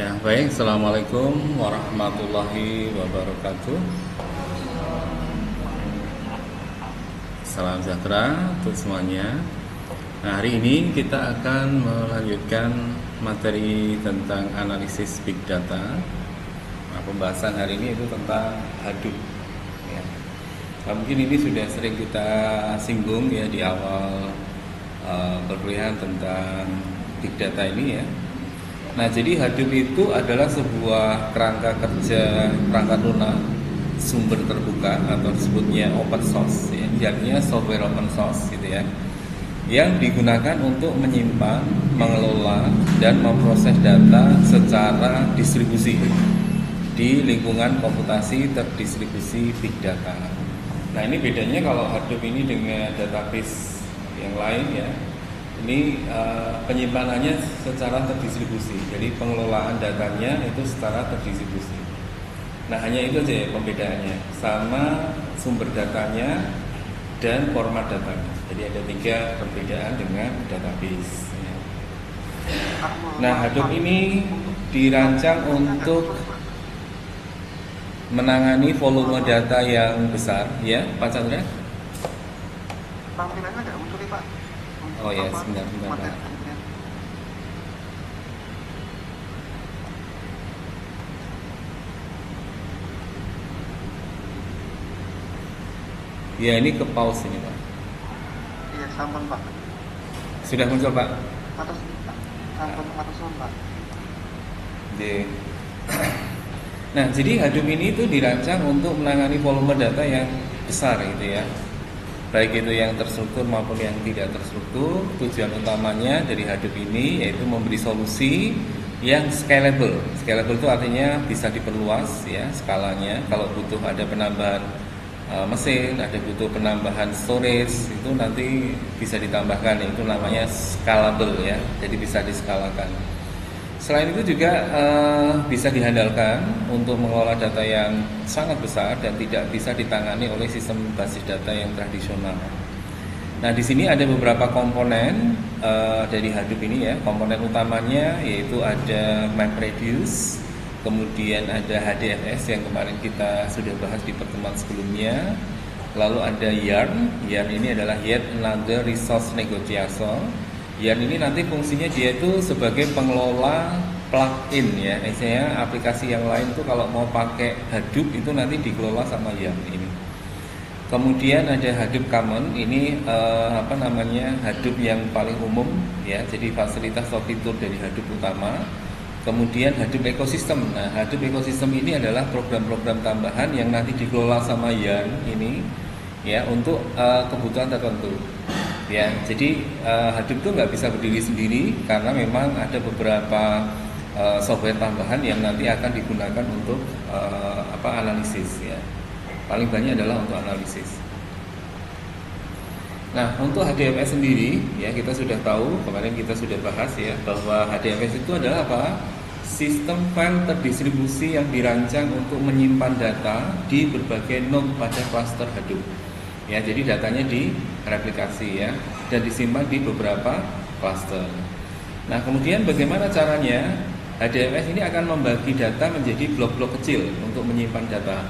Ya, baik. Assalamualaikum warahmatullahi wabarakatuh. Salam sejahtera untuk semuanya. Nah, hari ini kita akan melanjutkan materi tentang analisis big data. Nah, pembahasan hari ini itu tentang Hadoop. Ya. Nah, mungkin ini sudah sering kita singgung ya di awal perkuliahan tentang big data ini ya. Nah, jadi Hadoop itu adalah sebuah kerangka kerja perangkat lunak sumber terbuka atau disebutnya open source ya, artinya software open source gitu ya, yang digunakan untuk menyimpan, mengelola, dan memproses data secara distribusi di lingkungan komputasi terdistribusi big data. Nah, ini bedanya kalau Hadoop ini dengan database yang lain ya. Ini penyimpanannya secara terdistribusi, jadi pengelolaan datanya itu secara terdistribusi. Nah, hanya itu aja ya pembedaannya, sama sumber datanya dan format datanya. Jadi ada 3 perbedaan dengan database. Nah, Hadoop ini dirancang untuk menangani volume data yang besar, ya, Pak Chandra? Tampilannya nggak muncul nih Pak. Oh ya, sebentar Pak. Ya, ini ke pause ini Pak. Iya, sampun Pak. Sudah muncul Pak? Sampun atas Pak. Oke. Nah, jadi Hadoop ini itu dirancang untuk menangani volume data yang besar gitu ya. Baik itu yang terstruktur maupun yang tidak terstruktur. Tujuan utamanya dari Hadoop ini yaitu memberi solusi yang scalable. Scalable itu artinya bisa diperluas ya skalanya. Kalau butuh ada penambahan mesin, ada butuh penambahan storage, itu nanti bisa ditambahkan, itu namanya scalable ya. Jadi bisa diskalakan. Selain itu juga bisa dihandalkan untuk mengelola data yang sangat besar dan tidak bisa ditangani oleh sistem basis data yang tradisional. Nah, di sini ada beberapa komponen dari Hadoop ini ya. Komponen utamanya yaitu ada MapReduce, kemudian ada HDFS yang kemarin kita sudah bahas di pertemuan sebelumnya. Lalu ada Yarn. Yarn ini adalah Yet Another Resource Negotiation. Yarn ini nanti fungsinya dia itu sebagai pengelola plugin ya. Misalnya aplikasi yang lain tuh kalau mau pakai Hadoop itu nanti dikelola sama Yarn ini. Kemudian ada Hadoop Common, ini Hadoop yang paling umum ya. Jadi fasilitas atau fitur dari Hadoop utama. Kemudian Hadoop Ecosystem. Nah, Hadoop Ecosystem ini adalah program-program tambahan yang nanti dikelola sama Yarn ini ya untuk kebutuhan tertentu. Ya, jadi Hadoop itu nggak bisa berdiri sendiri karena memang ada beberapa software tambahan yang nanti akan digunakan untuk analisis ya. Paling banyak adalah untuk analisis. Nah, untuk HDFS sendiri ya kita sudah tahu, kemarin kita sudah bahas ya bahwa HDFS itu adalah apa? Sistem file terdistribusi yang dirancang untuk menyimpan data di berbagai node pada cluster Hadoop. Ya, jadi datanya direplikasi ya dan disimpan di beberapa cluster. Nah, kemudian bagaimana caranya? HDFS ini akan membagi data menjadi blok-blok kecil untuk menyimpan data.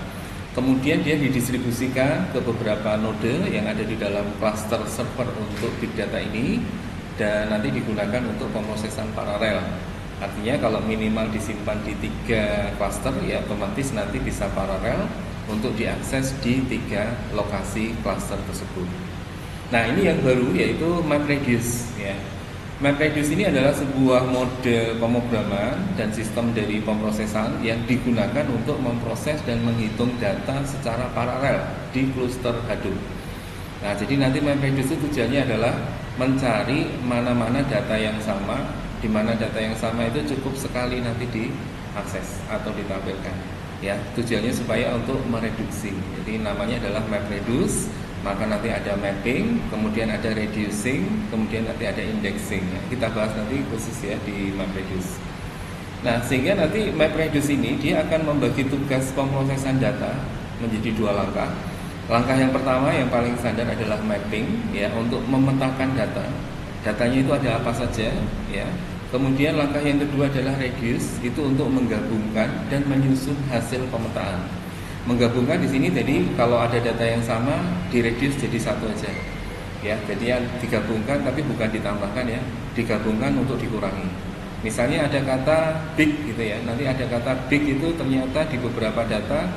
Kemudian dia didistribusikan ke beberapa node yang ada di dalam cluster server untuk big data ini dan nanti digunakan untuk pemrosesan paralel. Artinya kalau minimal disimpan di 3 cluster ya otomatis nanti bisa paralel untuk diakses di 3 lokasi cluster tersebut. Nah, ini yang baru yaitu MapReduce ya. MapReduce ini adalah sebuah mode pemrograman dan sistem dari pemrosesan yang digunakan untuk memproses dan menghitung data secara paralel di cluster Hadoop. Nah, jadi nanti MapReduce itu tujuannya adalah mencari mana-mana data yang sama, di mana data yang sama itu cukup sekali nanti diakses atau ditampilkan. Ya, tujuannya supaya untuk mereduksi. Jadi namanya adalah MapReduce, maka nanti ada mapping, kemudian ada reducing, kemudian nanti ada indexing. Ya, kita bahas nanti khusus ya di MapReduce. Nah, sehingga nanti MapReduce ini dia akan membagi tugas pemrosesan data menjadi 2 langkah. Langkah yang pertama yang paling standar adalah mapping ya untuk memetakan data. Datanya itu ada apa saja ya. Kemudian langkah yang kedua adalah reduce, itu untuk menggabungkan dan menyusun hasil pemetaan. Menggabungkan di sini jadi kalau ada data yang sama di reduce jadi satu aja. Ya, jadi yang digabungkan tapi bukan ditambahkan ya, digabungkan untuk dikurangi. Misalnya ada kata big gitu ya, nanti ada kata big itu ternyata di beberapa data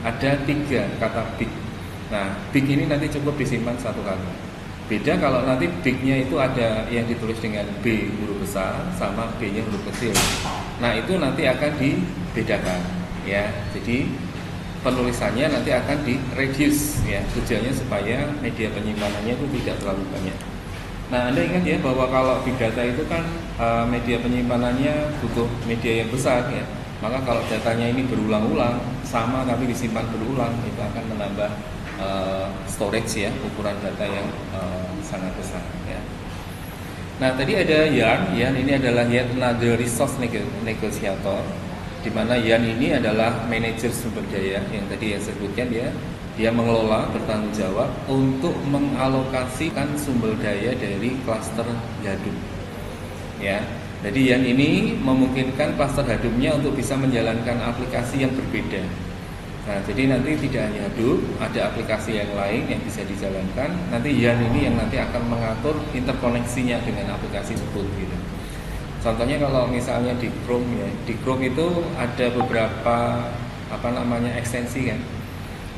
ada 3 kata big. Nah, big ini nanti cukup disimpan satu kali. Beda kalau nanti big-nya itu ada yang ditulis dengan B huruf besar sama B-nya huruf kecil. Nah, itu nanti akan dibedakan ya. Jadi penulisannya nanti akan di-reduce ya. Tujuannya supaya media penyimpanannya itu tidak terlalu banyak. Nah, Anda ingat ya bahwa kalau big data itu kan media penyimpanannya butuh media yang besar ya. Maka kalau datanya ini berulang-ulang sama tapi disimpan berulang, itu akan menambah storage ya, ukuran data yang sangat besar ya. Nah, tadi ada Yarn ini adalah yet another resource negotiator, di mana Yarn ini adalah manajer sumber daya yang tadi yang sebutkan dia mengelola, bertanggung jawab untuk mengalokasikan sumber daya dari klaster Hadoop ya. Jadi Yarn ini memungkinkan klaster Hadoop-nya untuk bisa menjalankan aplikasi yang berbeda. Nah, jadi nanti tidak hanya Hadoop, ada aplikasi yang lain yang bisa dijalankan. Nanti Yarn ini yang nanti akan mengatur interkoneksinya dengan aplikasi tersebut gitu. Contohnya kalau misalnya di Chrome ya, di Chrome itu ada beberapa ekstensi kan.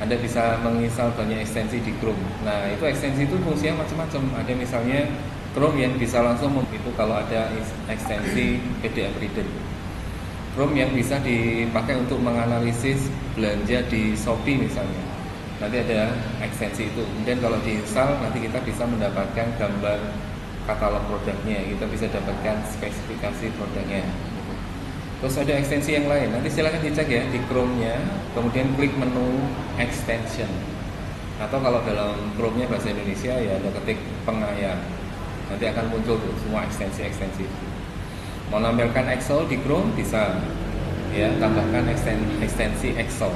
Anda bisa menginstal banyak ekstensi di Chrome. Nah, itu ekstensi itu fungsinya macam-macam. Ada misalnya Chrome yang bisa langsung itu kalau ada ekstensi PDF Reader. Chrome yang bisa dipakai untuk menganalisis belanja di Shopee misalnya. Nanti ada ekstensi itu. Kemudian kalau diinstal nanti kita bisa mendapatkan gambar katalog produknya, kita bisa dapatkan spesifikasi produknya. Terus ada ekstensi yang lain. Nanti silahkan dicek ya di Chrome-nya, kemudian klik menu extension. Atau kalau dalam Chrome-nya bahasa Indonesia ya ada ketik pengayaan. Nanti akan muncul tuh semua ekstensi-ekstensi. Mau nampilkan Excel di Chrome bisa ya, tambahkan ekstensi Excel.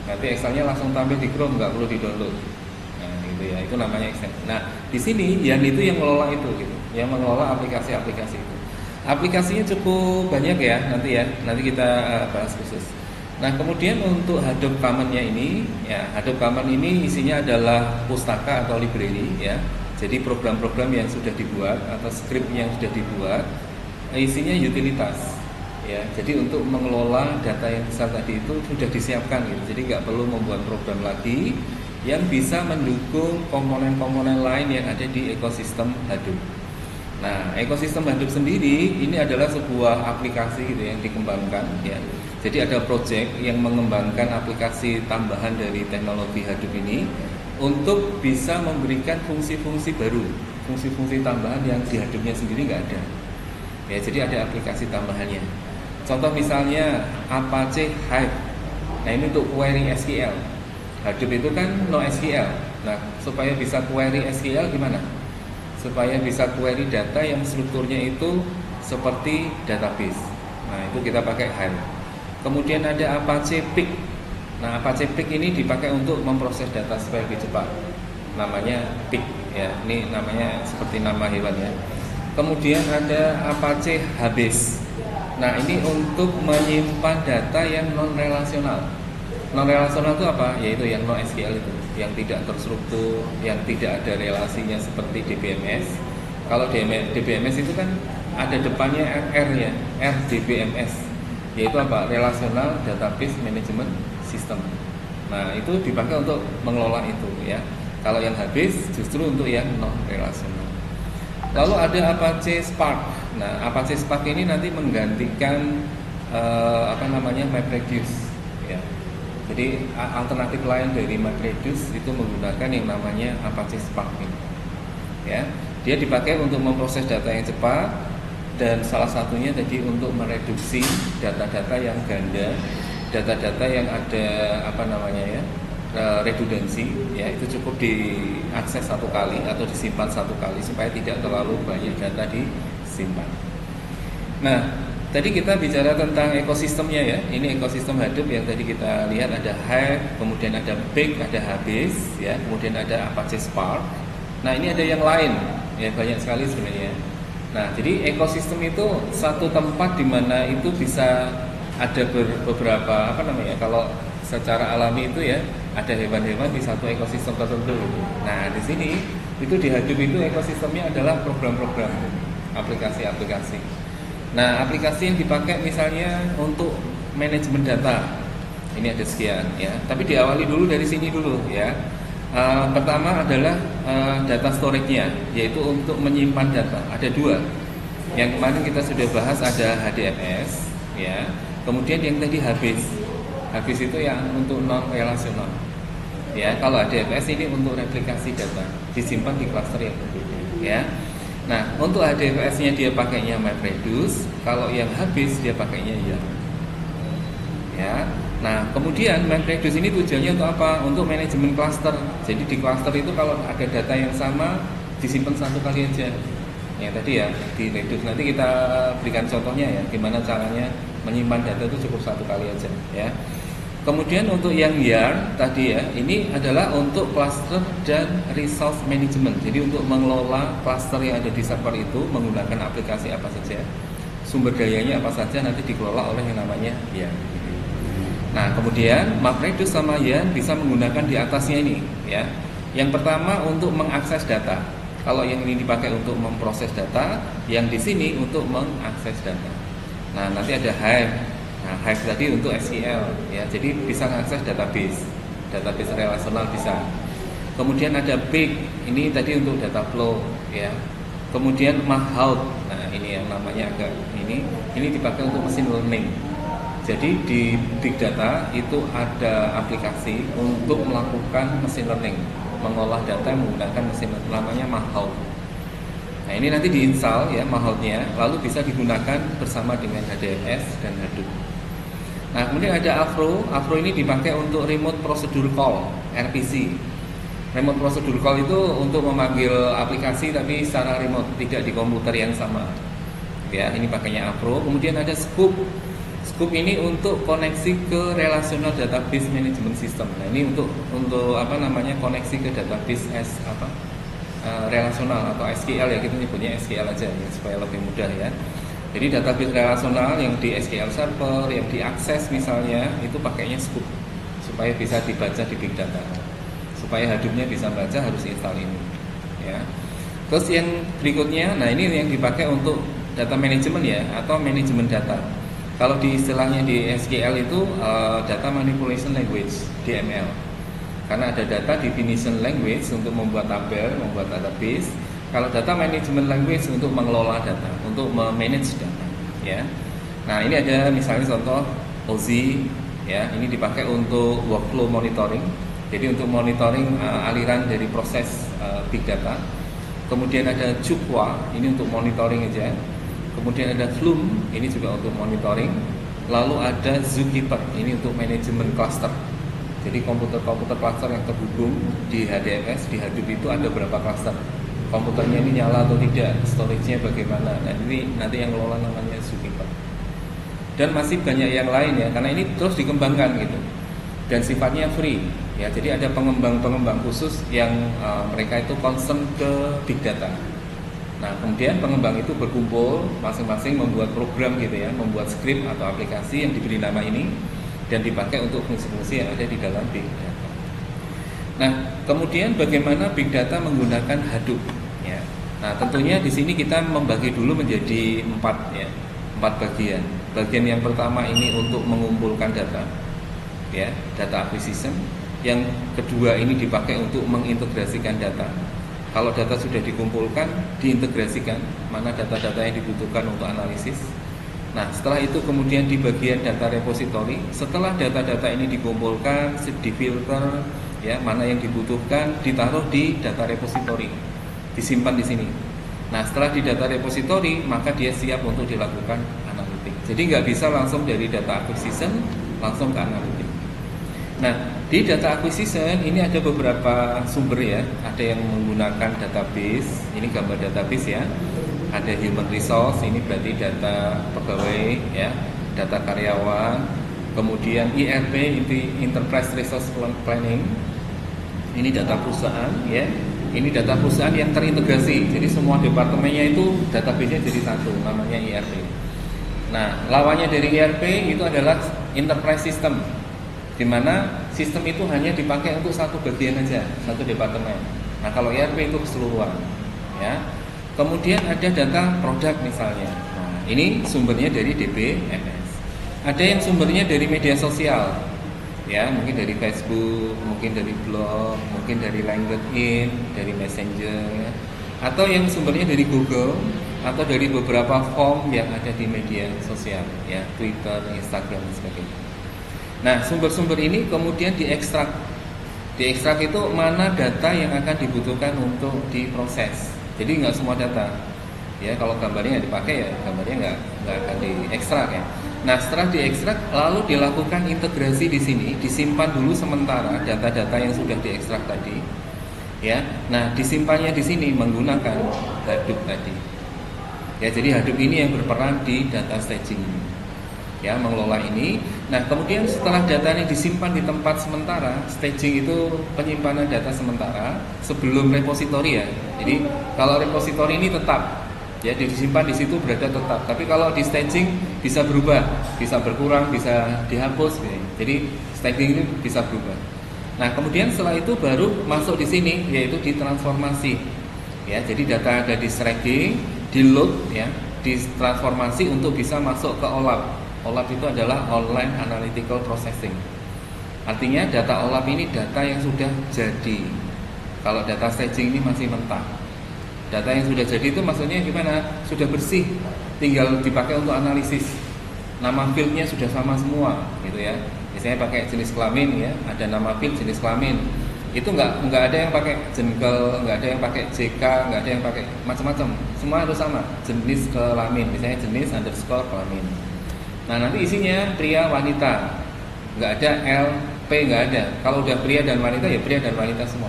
Nanti Excelnya langsung tampil di Chrome, nggak perlu di-download. Nah, gitu ya, itu namanya ekstensi. Nah, di sini Yarn itu yang mengelola itu gitu, yang mengelola aplikasi-aplikasi itu. Aplikasinya cukup banyak ya, nanti kita bahas khusus. Nah, kemudian untuk Hadoop Common-nya ini, ya Hadoop Common ini isinya adalah pustaka atau library ya. Jadi program-program yang sudah dibuat atau script yang sudah dibuat, isinya utilitas ya. Jadi untuk mengelola data yang besar tadi itu sudah disiapkan gitu. Jadi nggak perlu membuat program lagi yang bisa mendukung komponen-komponen lain yang ada di ekosistem Hadoop. Nah, ekosistem Hadoop sendiri ini adalah sebuah aplikasi gitu yang dikembangkan ya. Jadi ada project yang mengembangkan aplikasi tambahan dari teknologi Hadoop ini untuk bisa memberikan fungsi-fungsi baru, fungsi-fungsi tambahan yang di Hadoop-nya sendiri nggak ada. Ya, jadi ada aplikasi tambahannya. Contoh misalnya Apache Hive. Nah, ini untuk query SQL. Hadoop itu kan NoSQL. Nah, supaya bisa query SQL gimana? Supaya bisa query data yang strukturnya itu seperti database. Nah, itu kita pakai Hive. Kemudian ada Apache Pig. Nah, Apache Pig ini dipakai untuk memproses data supaya lebih cepat. Namanya Pig ya. Ini namanya seperti nama hewan ya. Kemudian ada Apache Habes. Nah, ini untuk menyimpan data yang non-relasional. Non-relasional itu apa? Yaitu yang NoSQL itu, yang tidak terstruktur, yang tidak ada relasinya seperti DBMS. Kalau DBMS itu kan ada depannya R ya, RDBMS. Yaitu apa? Relational Database Management System. Nah, itu dipakai untuk mengelola itu ya. Kalau yang Habes justru untuk yang non-relasional. Lalu ada Apache Spark. Nah, Apache Spark ini nanti menggantikan MapReduce. Ya. Jadi alternatif lain dari MapReduce itu menggunakan yang namanya Apache Spark ini. Ya, dia dipakai untuk memproses data yang cepat dan salah satunya tadi untuk mereduksi data-data yang ganda, data-data yang ada redundansi ya, itu cukup diakses satu kali atau disimpan satu kali supaya tidak terlalu banyak data disimpan. Nah, tadi kita bicara tentang ekosistemnya ya. Ini ekosistem Hadoop yang tadi kita lihat ada Hive, kemudian ada Pig, ada Habes ya, kemudian ada Apache Spark. Nah, ini ada yang lain ya, banyak sekali sebenarnya. Nah, jadi ekosistem itu satu tempat di mana itu bisa ada beberapa apa namanya? Kalau secara alami itu ya ada hewan-hewan di satu ekosistem tertentu. Nah, di sini itu di Hadoop itu ekosistemnya adalah program-program, aplikasi-aplikasi. Nah, aplikasi yang dipakai misalnya untuk manajemen data. Ini ada sekian ya. Tapi diawali dulu dari sini dulu ya. Pertama adalah data storage-nya, yaitu untuk menyimpan data. Ada dua. Yang kemarin kita sudah bahas ada HDFS, ya. Kemudian yang tadi habis itu yang untuk non relasional. Ya, kalau HDFS ini untuk replikasi data, disimpan di cluster yang berbeda. Ya. Nah, untuk HDFS-nya dia pakainya MapReduce, kalau yang habis dia pakainya YARN. Ya. Nah, kemudian MapReduce ini tujuannya untuk apa? Untuk manajemen cluster. Jadi di cluster itu kalau ada data yang sama disimpan satu kali aja. Ya tadi ya di Reduce, nanti kita berikan contohnya ya, gimana caranya menyimpan data itu cukup satu kali aja. Ya. Kemudian untuk yang YARN tadi ya, ini adalah untuk cluster dan resource management. Jadi untuk mengelola cluster yang ada di server itu menggunakan aplikasi apa saja, sumber dayanya apa saja nanti dikelola oleh yang namanya YARN. Nah, kemudian MapReduce sama YARN bisa menggunakan di atasnya ini ya. Yang pertama untuk mengakses data. Kalau yang ini dipakai untuk memproses data, yang di sini untuk mengakses data. Nah, nanti ada Hive. Nah, Hive tadi untuk SQL ya. Jadi bisa mengakses database relasional bisa. Kemudian ada Big, ini tadi untuk data flow ya. Kemudian Mahout. Nah, ini yang namanya agak ini dipakai untuk machine learning. Jadi di Big Data itu ada aplikasi untuk melakukan machine learning, mengolah data menggunakan mesin namanya Mahout. Nah, ini nanti diinstal ya Mahoutnya, lalu bisa digunakan bersama dengan HDFS dan Hadoop. Nah, kemudian ada Avro. Avro ini dipakai untuk remote procedure call, RPC. Remote procedure call itu untuk memanggil aplikasi tapi secara remote, tidak di komputer yang sama. Ya, ini pakainya Avro. Kemudian ada Scoop. Scoop ini untuk koneksi ke relational database management system. Nah, ini untuk apa namanya koneksi ke database relasional atau SQL ya, kita nyebutnya SQL aja ya, supaya lebih mudah ya. Jadi database relasional yang di SQL server, yang diakses misalnya itu pakainya Scoop supaya bisa dibaca di Big Data. Supaya Hadoop-nya bisa baca harus install ini ya. Terus yang berikutnya, nah ini yang dipakai untuk data management ya atau manajemen data. Kalau di istilahnya di SQL itu data manipulation language (DML). Karena ada data definition language untuk membuat tabel, membuat database. Kalau data management language untuk mengelola data, untuk memanage data, ya. Nah, ini ada misalnya contoh OZ, ya. Ini dipakai untuk workflow monitoring. Jadi untuk monitoring aliran dari proses big data. Kemudian ada Jukwa, ini untuk monitoring aja. Kemudian ada Flume, ini juga untuk monitoring. Lalu ada Zookeeper, ini untuk manajemen cluster. Jadi komputer-komputer cluster yang terhubung di HDFS, di Hadoop itu ada berapa cluster. Komputernya ini nyala atau tidak, storage-nya bagaimana. Nah, ini nanti yang ngelola namanya Zookeeper. Dan masih banyak yang lain ya, karena ini terus dikembangkan gitu. Dan sifatnya free. Ya, jadi ada pengembang-pengembang khusus yang mereka itu concern ke big data. Nah, kemudian pengembang itu berkumpul masing-masing membuat program gitu ya, membuat script atau aplikasi yang diberi nama ini dan dipakai untuk fungsi-fungsi yang ada di dalam big data. Nah, kemudian bagaimana big data menggunakan Hadoop ya. Nah, tentunya di sini kita membagi dulu menjadi empat bagian. Bagian yang pertama ini untuk mengumpulkan data. Ya, data acquisition. Yang kedua ini dipakai untuk mengintegrasikan data. Kalau data sudah dikumpulkan, diintegrasikan mana data-data yang dibutuhkan untuk analisis. Nah, setelah itu kemudian di bagian data repository, setelah data-data ini dikumpulkan, difilter, ya mana yang dibutuhkan, ditaruh di data repository, disimpan di sini. Nah, setelah di data repository, maka dia siap untuk dilakukan analitik. Jadi nggak bisa langsung dari data acquisition langsung ke analitik. Nah, di data acquisition ini ada beberapa sumber ya. Ada yang menggunakan database, ini gambar database ya. Ada human resource, ini berarti data pegawai ya, data karyawan. Kemudian ERP, Enterprise Resource Planning, ini data perusahaan ya. Ini data perusahaan yang terintegrasi. Jadi semua departemennya itu database-nya jadi satu, namanya ERP. Nah, lawannya dari ERP itu adalah enterprise system, di mana sistem itu hanya dipakai untuk satu bagian aja, satu departemen. Nah, kalau ERP itu keseluruhan, ya. Kemudian ada data produk misalnya. Nah, ini sumbernya dari DBMS. Ada yang sumbernya dari media sosial, ya, mungkin dari Facebook, mungkin dari blog, mungkin dari LinkedIn, dari Messenger, ya. Atau yang sumbernya dari Google, atau dari beberapa form yang ada di media sosial, ya, Twitter, Instagram, dan sebagainya. Nah, sumber-sumber ini kemudian diekstrak. Diekstrak itu mana data yang akan dibutuhkan untuk diproses. Jadi nggak semua data, ya. Kalau gambarnya nggak dipakai, ya gambarnya nggak akan diekstrak, ya. Nah, setelah diekstrak, lalu dilakukan integrasi di sini, disimpan dulu sementara data-data yang sudah diekstrak tadi, ya. Nah, disimpannya di sini menggunakan Hadoop tadi. Ya, jadi Hadoop ini yang berperan di data staging, ya, mengelola ini. Nah, kemudian setelah datanya disimpan di tempat sementara, staging itu penyimpanan data sementara sebelum repositori, ya. Jadi kalau repositori ini tetap, ya, disimpan di situ berada tetap. Tapi kalau di staging bisa berubah, bisa berkurang, bisa dihapus, gitu. Jadi staging ini bisa berubah. Nah, kemudian setelah itu baru masuk di sini, yaitu ditransformasi. Ya, jadi data ada di staging, di load, ya, ditransformasi untuk bisa masuk ke OLAP. OLAP itu adalah Online Analytical Processing. Artinya data OLAP ini data yang sudah jadi. Kalau data staging ini masih mentah. Data yang sudah jadi itu maksudnya gimana? Sudah bersih, tinggal dipakai untuk analisis. Nama fieldnya sudah sama semua, gitu ya. Misalnya pakai jenis kelamin, ya, ada nama field jenis kelamin. Itu nggak ada yang pakai jengkel, nggak ada yang pakai JK, nggak ada yang pakai macam-macam. Semua harus sama, jenis kelamin. Misalnya jenis underscore kelamin. Nah, nanti isinya pria wanita, nggak ada LP, nggak ada. Kalau udah pria dan wanita, ya pria dan wanita semua,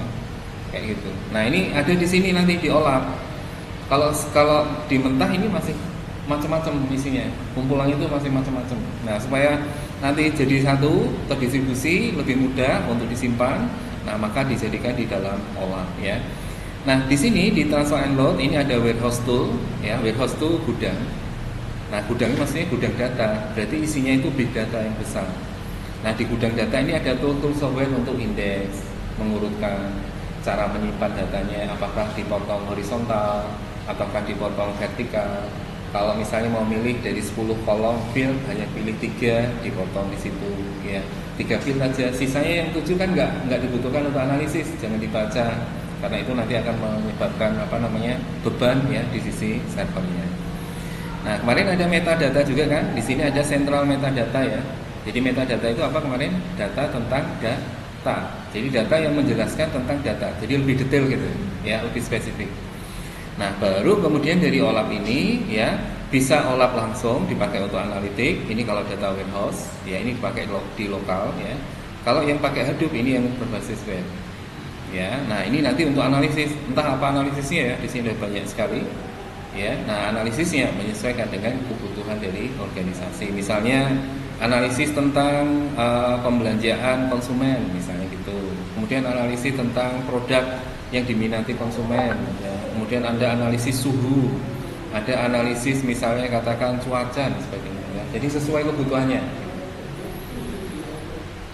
kayak gitu. Nah, ini ada di sini nanti diolah. Kalau di mentah ini masih macam-macam isinya, kumpulan itu masih macam-macam. Nah, supaya nanti jadi satu, terdistribusi lebih mudah untuk disimpan. Nah, maka dijadikan di dalam olah, ya. Nah, di sini di transfer and load ini ada warehouse tool, ya. Warehouse tool gudang. Nah, gudang maksudnya gudang data, berarti isinya itu big data yang besar. Nah, di gudang data ini ada tool software untuk indeks, mengurutkan, cara menyimpan datanya, apakah dipotong horizontal, ataukah dipotong vertikal. Kalau misalnya mau milih dari 10 kolom field, hanya pilih 3, dipotong di situ, ya. 3 field aja, sisanya yang 7 kan nggak dibutuhkan untuk analisis, jangan dibaca, karena itu nanti akan menyebabkan beban, ya, di sisi servernya. Nah, kemarin ada metadata juga kan? Di sini ada central metadata, ya. Jadi metadata itu apa kemarin? Data tentang data. Jadi data yang menjelaskan tentang data. Jadi lebih detail gitu, ya, lebih spesifik. Nah, baru kemudian dari OLAP ini, ya, bisa OLAP langsung dipakai untuk analitik. Ini kalau data warehouse, ya, ini dipakai di lokal, ya. Kalau yang pakai Hadoop ini yang berbasis web. Ya, nah ini nanti untuk analisis, entah apa analisisnya, ya. Di sini ada banyak sekali. Ya, nah analisisnya menyesuaikan dengan kebutuhan dari organisasi. Misalnya analisis tentang pembelanjaan konsumen, misalnya gitu. Kemudian analisis tentang produk yang diminati konsumen. Ya. Kemudian ada analisis suhu, ada analisis misalnya katakan cuaca dan sebagainya. Ya. Jadi sesuai kebutuhannya.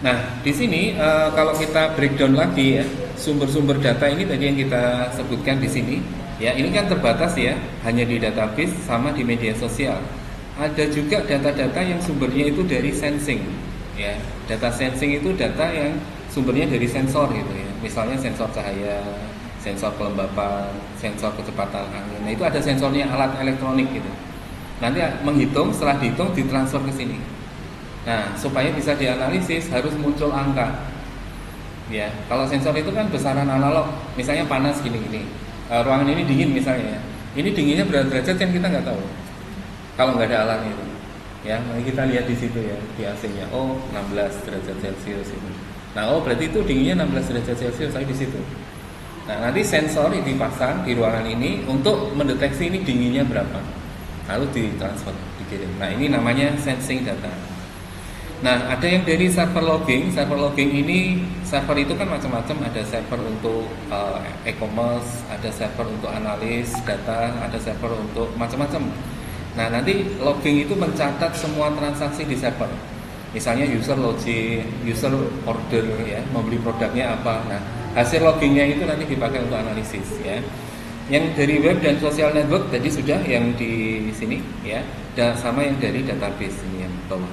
Nah, di sini kalau kita breakdown lagi, ya, sumber-sumber data ini tadi yang kita sebutkan di sini. Ya, ini kan terbatas, ya, hanya di database sama di media sosial. Ada juga data-data yang sumbernya itu dari sensing, ya. Data sensing itu data yang sumbernya dari sensor gitu, ya. Misalnya sensor cahaya, sensor kelembapan, sensor kecepatan angin. Nah, itu ada sensornya, alat elektronik gitu. Nanti menghitung, setelah dihitung ditransfer ke sini. Nah, supaya bisa dianalisis harus muncul angka. Ya, kalau sensor itu kan besaran analog, misalnya panas gini-gini. Ruangan ini dingin misalnya, ya. Ini dinginnya berapa derajat kan kita nggak tahu kalau nggak ada alatnya itu, ya. Mari kita lihat di situ, ya, di AC-nya. Oh, 16 derajat Celcius ini. Nah, oh berarti itu dinginnya 16 derajat Celcius di situ. Nah, nanti sensor ini dipasang di ruangan ini untuk mendeteksi ini dinginnya berapa, lalu ditransfer, dikirim. Nah, ini namanya sensing data. Nah, ada yang dari server logging. Server logging ini, server itu kan macam-macam. Ada server untuk e-commerce, ada server untuk analis data, ada server untuk macam-macam. Nah, nanti logging itu mencatat semua transaksi di server. Misalnya user login, user order ya, membeli produknya apa. Nah, hasil loggingnya itu nanti dipakai untuk analisis ya. Yang dari web dan social network tadi sudah yang di sini ya, dan sama yang dari database ini yang bawah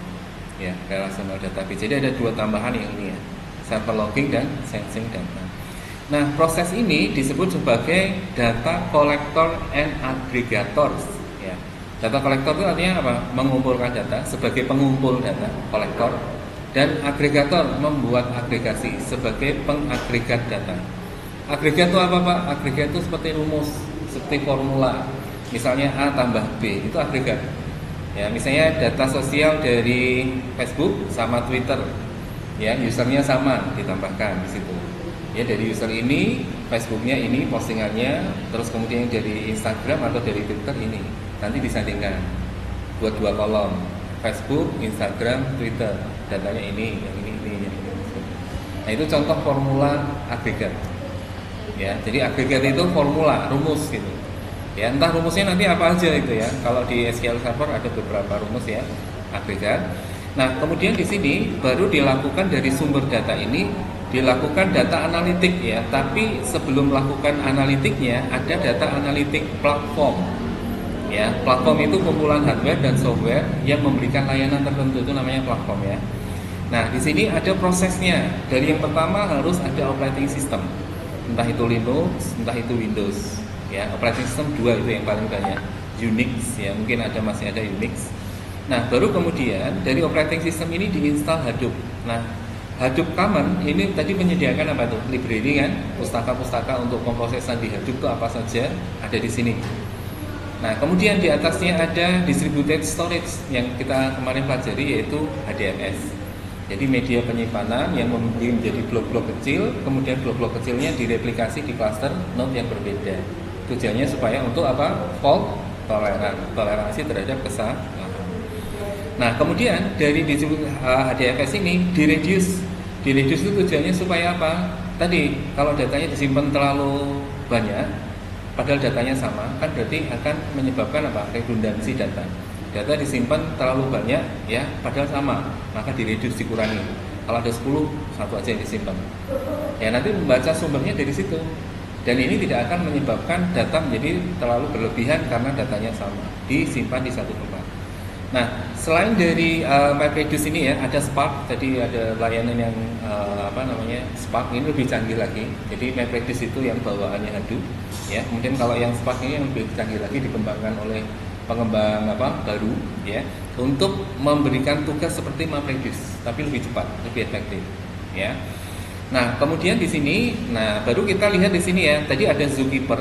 ya, relational database. Jadi ada dua tambahan yang ini ya, server logging dan sensing data. Nah, proses ini disebut sebagai data collector and aggregators ya. Data collector itu artinya apa? Mengumpulkan data sebagai pengumpul data, kolektor, dan agregator membuat agregasi sebagai pengagregat data. Agregat itu apa Pak? Agregat itu seperti rumus, seperti formula. Misalnya A tambah B, itu agregat. Ya, misalnya data sosial dari Facebook sama Twitter. Ya, usernya sama ditambahkan di situ. Ya, dari user ini, Facebooknya ini postingannya, terus kemudian dari Instagram atau dari Twitter ini. Nanti disandingkan buat dua kolom. Facebook, Instagram, Twitter. Datanya ini, yang ini, yang ini. Nah, itu contoh formula agregat. Ya, jadi agregat itu formula, rumus gitu. Ya, entah rumusnya nanti apa aja itu ya. Kalau di SQL Server ada beberapa rumus ya, agregat. Nah, kemudian di sini baru dilakukan dari sumber data ini dilakukan data analitik ya. Tapi sebelum melakukan analitiknya ada data analitik platform. Ya, platform itu kumpulan hardware dan software yang memberikan layanan tertentu, itu namanya platform ya. Nah, di sini ada prosesnya. Dari yang pertama harus ada operating system. Entah itu Linux, entah itu Windows. Ya, operating system dua itu yang paling banyak. Unix ya, mungkin masih ada Unix. Nah, baru kemudian dari operating system ini diinstal Hadoop. Nah, Hadoop Common ini tadi menyediakan apa tuh? Library kan, pustaka-pustaka untuk pemrosesan di Hadoop itu apa saja ada di sini. Nah, kemudian di atasnya ada distributed storage yang kita kemarin pelajari yaitu HDFS. Jadi media penyimpanan yang membagi menjadi blok-blok kecil, kemudian blok-blok kecilnya direplikasi di klaster node yang berbeda. Tujuannya supaya untuk apa? Fault toleransi terhadap kesalahan. Nah, kemudian dari HDFS ini direduce. Direduce itu tujuannya supaya apa? Tadi kalau datanya disimpan terlalu banyak, padahal datanya sama, kan berarti akan menyebabkan apa? Redundansi data. Data disimpan terlalu banyak ya, padahal sama, maka direduce, dikurangi. Kalau ada 10, satu aja yang disimpan. Ya, nanti membaca sumbernya dari situ. Dan ini tidak akan menyebabkan data menjadi terlalu berlebihan karena datanya sama, disimpan di satu tempat. Nah, selain dari MapReduce ini ya, ada Spark. Tadi ada layanan yang Spark ini lebih canggih lagi. Jadi MapReduce itu yang bawaannya Hadoop ya. Kemudian kalau yang Spark ini yang lebih canggih lagi, dikembangkan oleh pengembang baru ya, untuk memberikan tugas seperti MapReduce tapi lebih cepat, lebih efektif ya. Nah, kemudian di sini, baru kita lihat di sini ya. Tadi ada Zookeeper.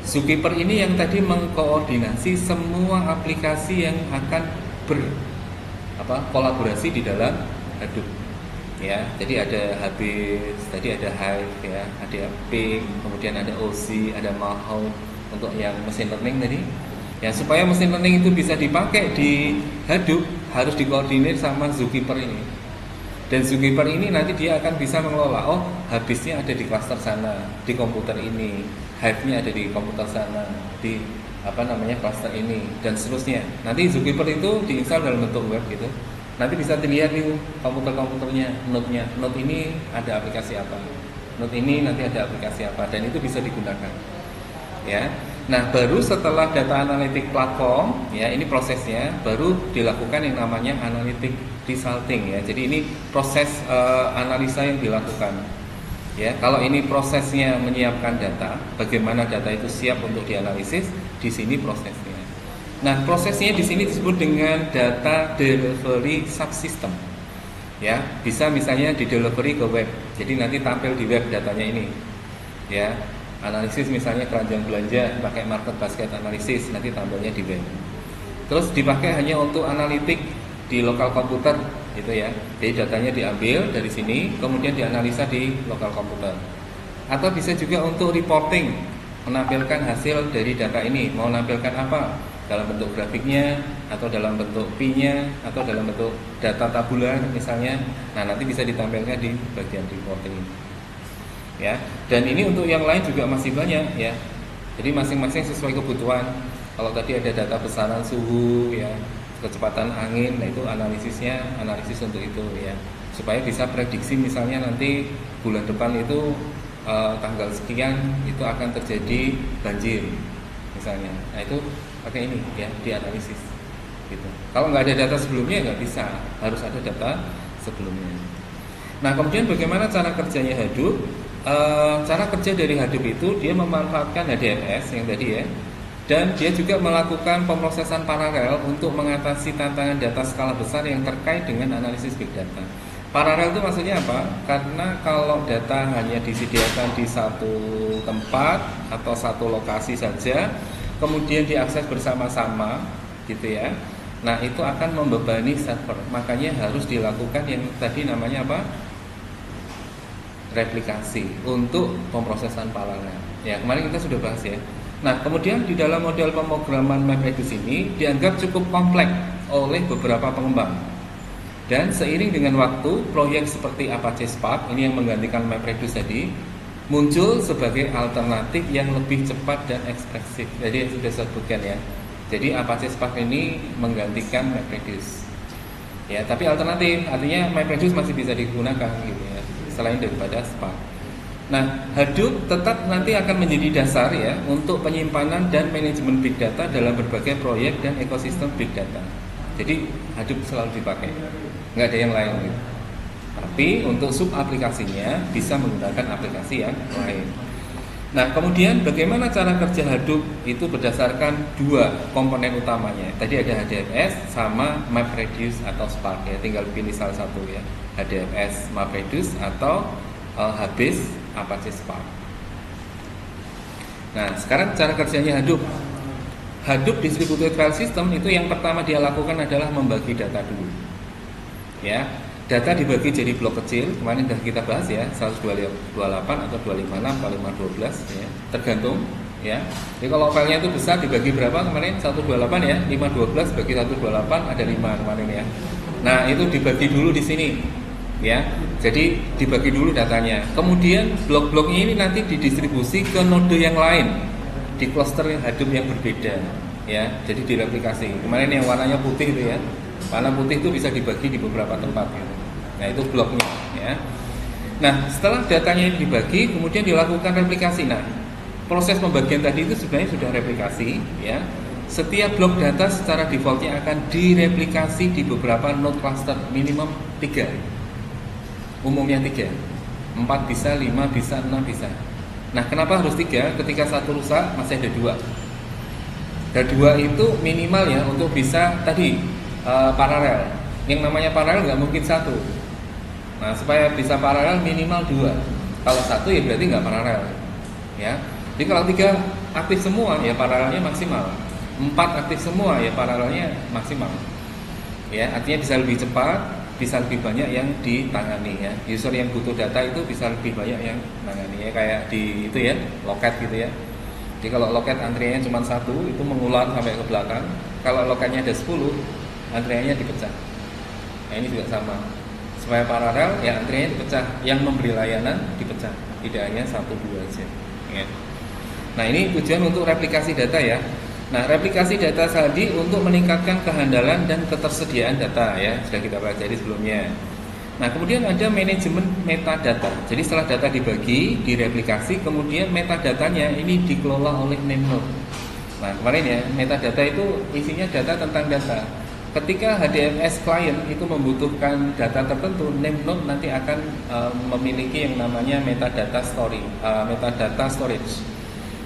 Zookeeper ini yang tadi mengkoordinasi semua aplikasi yang akan kolaborasi di dalam Hadoop ya. Jadi ada Habis, tadi ada Hive ya, ada Ping, kemudian ada OC, ada Mahout untuk yang machine learning tadi. Ya, supaya mesin learning itu bisa dipakai di Hadoop harus dikoordinir sama Zookeeper ini. Dan Zookeeper ini nanti dia akan bisa mengelola, oh Habisnya ada di klaster sana, di komputer ini, Hive-nya ada di komputer sana, di klaster ini, dan seterusnya. Nanti Zookeeper itu diinstal dalam bentuk web gitu. Nanti bisa dilihat nih komputer-komputernya, node-nya. Node ini ada aplikasi apa, node ini nanti ada aplikasi apa, dan itu bisa digunakan. Ya. Nah, baru setelah data analitik platform, ya ini prosesnya, baru dilakukan yang namanya analytic resulting ya. Jadi ini proses analisa yang dilakukan. Ya, kalau ini prosesnya menyiapkan data, bagaimana data itu siap untuk dianalisis, di sini prosesnya. Nah, prosesnya di sini disebut dengan data delivery subsystem. Ya, bisa misalnya di delivery ke web. Jadi nanti tampil di web datanya ini. Ya. Analisis misalnya keranjang belanja pakai market basket analisis, nanti tampilnya di web. Terus dipakai hanya untuk analitik di lokal komputer gitu ya. Jadi datanya diambil dari sini, kemudian dianalisa di lokal komputer. Atau bisa juga untuk reporting, menampilkan hasil dari data ini. Mau menampilkan apa? dalam bentuk grafiknya, atau dalam bentuk P-nya, atau dalam bentuk data tabular misalnya. Nah, nanti bisa ditampilkan di bagian reporting. Ya, dan ini untuk yang lain juga masih banyak ya. Jadi masing-masing sesuai kebutuhan. Kalau tadi ada data besaran suhu ya, kecepatan angin, nah itu analisis untuk itu ya. Supaya bisa prediksi misalnya nanti bulan depan itu tanggal sekian itu akan terjadi banjir misalnya. Nah, itu pakai ini ya, dianalisis gitu. Kalau nggak ada data sebelumnya nggak bisa, harus ada data sebelumnya. Nah, kemudian bagaimana cara kerjanya Hadoop? Cara kerja dari Hadoop itu dia memanfaatkan HDFS yang tadi ya, dan dia juga melakukan pemrosesan paralel untuk mengatasi tantangan data skala besar yang terkait dengan analisis big data. Paralel itu maksudnya apa? Karena kalau data hanya disediakan di satu tempat atau satu lokasi saja, kemudian diakses bersama-sama gitu ya. Nah, itu akan membebani server. Makanya harus dilakukan yang tadi namanya apa? Replikasi untuk pemrosesan paralel. Ya, kemarin kita sudah bahas ya. Nah, kemudian di dalam model pemrograman MapReduce ini dianggap cukup kompleks oleh beberapa pengembang. Dan seiring dengan waktu, proyek seperti Apache Spark ini yang menggantikan MapReduce tadi muncul sebagai alternatif yang lebih cepat dan ekspresif. Jadi yang sudah saya sebutkan ya. Jadi Apache Spark ini menggantikan MapReduce. Ya, tapi alternatif, artinya MapReduce masih bisa digunakan gitu ya, selain daripada Spark. Nah, Hadoop tetap nanti akan menjadi dasar ya untuk penyimpanan dan manajemen big data dalam berbagai proyek dan ekosistem big data. Jadi Hadoop selalu dipakai, nggak ada yang lain gitu. Tapi untuk sub aplikasinya bisa menggunakan aplikasi yang lain. Nah, kemudian bagaimana cara kerja Hadoop itu berdasarkan dua komponen utamanya. Tadi ada HDFS sama MapReduce atau Spark ya, tinggal pilih salah satu ya. HDFS MapReduce atau HBase Apache Spark. Nah, sekarang cara kerjanya Hadoop. Hadoop Distributed File System itu yang pertama dia lakukan adalah membagi data dulu. Ya, data dibagi jadi blok kecil. Kemarin sudah kita bahas ya, 128 atau 256 atau 512 ya, tergantung ya. Jadi kalau filenya itu besar dibagi berapa kemarin? 128 ya, 512 bagi 128 ada 5 kemarin ya. Nah, itu dibagi dulu di sini ya. Jadi dibagi dulu datanya. Kemudian blok-bloknya ini nanti didistribusi ke node yang lain di cluster Hadoop yang berbeda ya. Jadi direplikasi. Kemarin yang warnanya putih itu ya. Warna putih itu bisa dibagi di beberapa tempat gitu. Nah, itu bloknya ya. Nah, setelah datanya ini dibagi, kemudian dilakukan replikasi. Nah, proses pembagian tadi itu sebenarnya sudah replikasi ya. Setiap blok data secara defaultnya akan direplikasi di beberapa node cluster, minimum 3. Umumnya 3. 4 bisa, 5 bisa, 6 bisa. Nah, kenapa harus 3? Ketika satu rusak masih ada 2. Dan 2 itu minimal ya untuk bisa tadi paralel. Yang namanya paralel nggak mungkin 1. Nah, supaya bisa paralel minimal 2. Kalau 1 ya berarti nggak paralel. Ya. Jadi kalau 3 aktif semua ya paralelnya maksimal. 4 aktif semua ya paralelnya maksimal. Ya, artinya bisa lebih cepat, bisa lebih banyak yang ditangani ya. User yang butuh data itu bisa lebih banyak yang menangani ya, kayak di itu ya, loket gitu ya. Jadi kalau loket antriannya cuma 1 itu mengular sampai ke belakang. Kalau loketnya ada 10, antriannya dipecah. Nah, ini juga sama. Supaya paralel ya antriannya dipecah, yang memberi layanan dipecah, tidak hanya 1-2 aja ya. Nah, ini tujuan untuk replikasi data ya. Nah, replikasi data tadi untuk meningkatkan kehandalan dan ketersediaan data ya, sudah kita pelajari sebelumnya. Nah, kemudian ada manajemen metadata. Jadi setelah data dibagi, direplikasi, kemudian metadatanya ini dikelola oleh Nemnode. Nah, kemarin ya, metadata itu isinya data tentang data. Ketika HDFS client itu membutuhkan data tertentu, Nemnode nanti akan memiliki yang namanya metadata storage.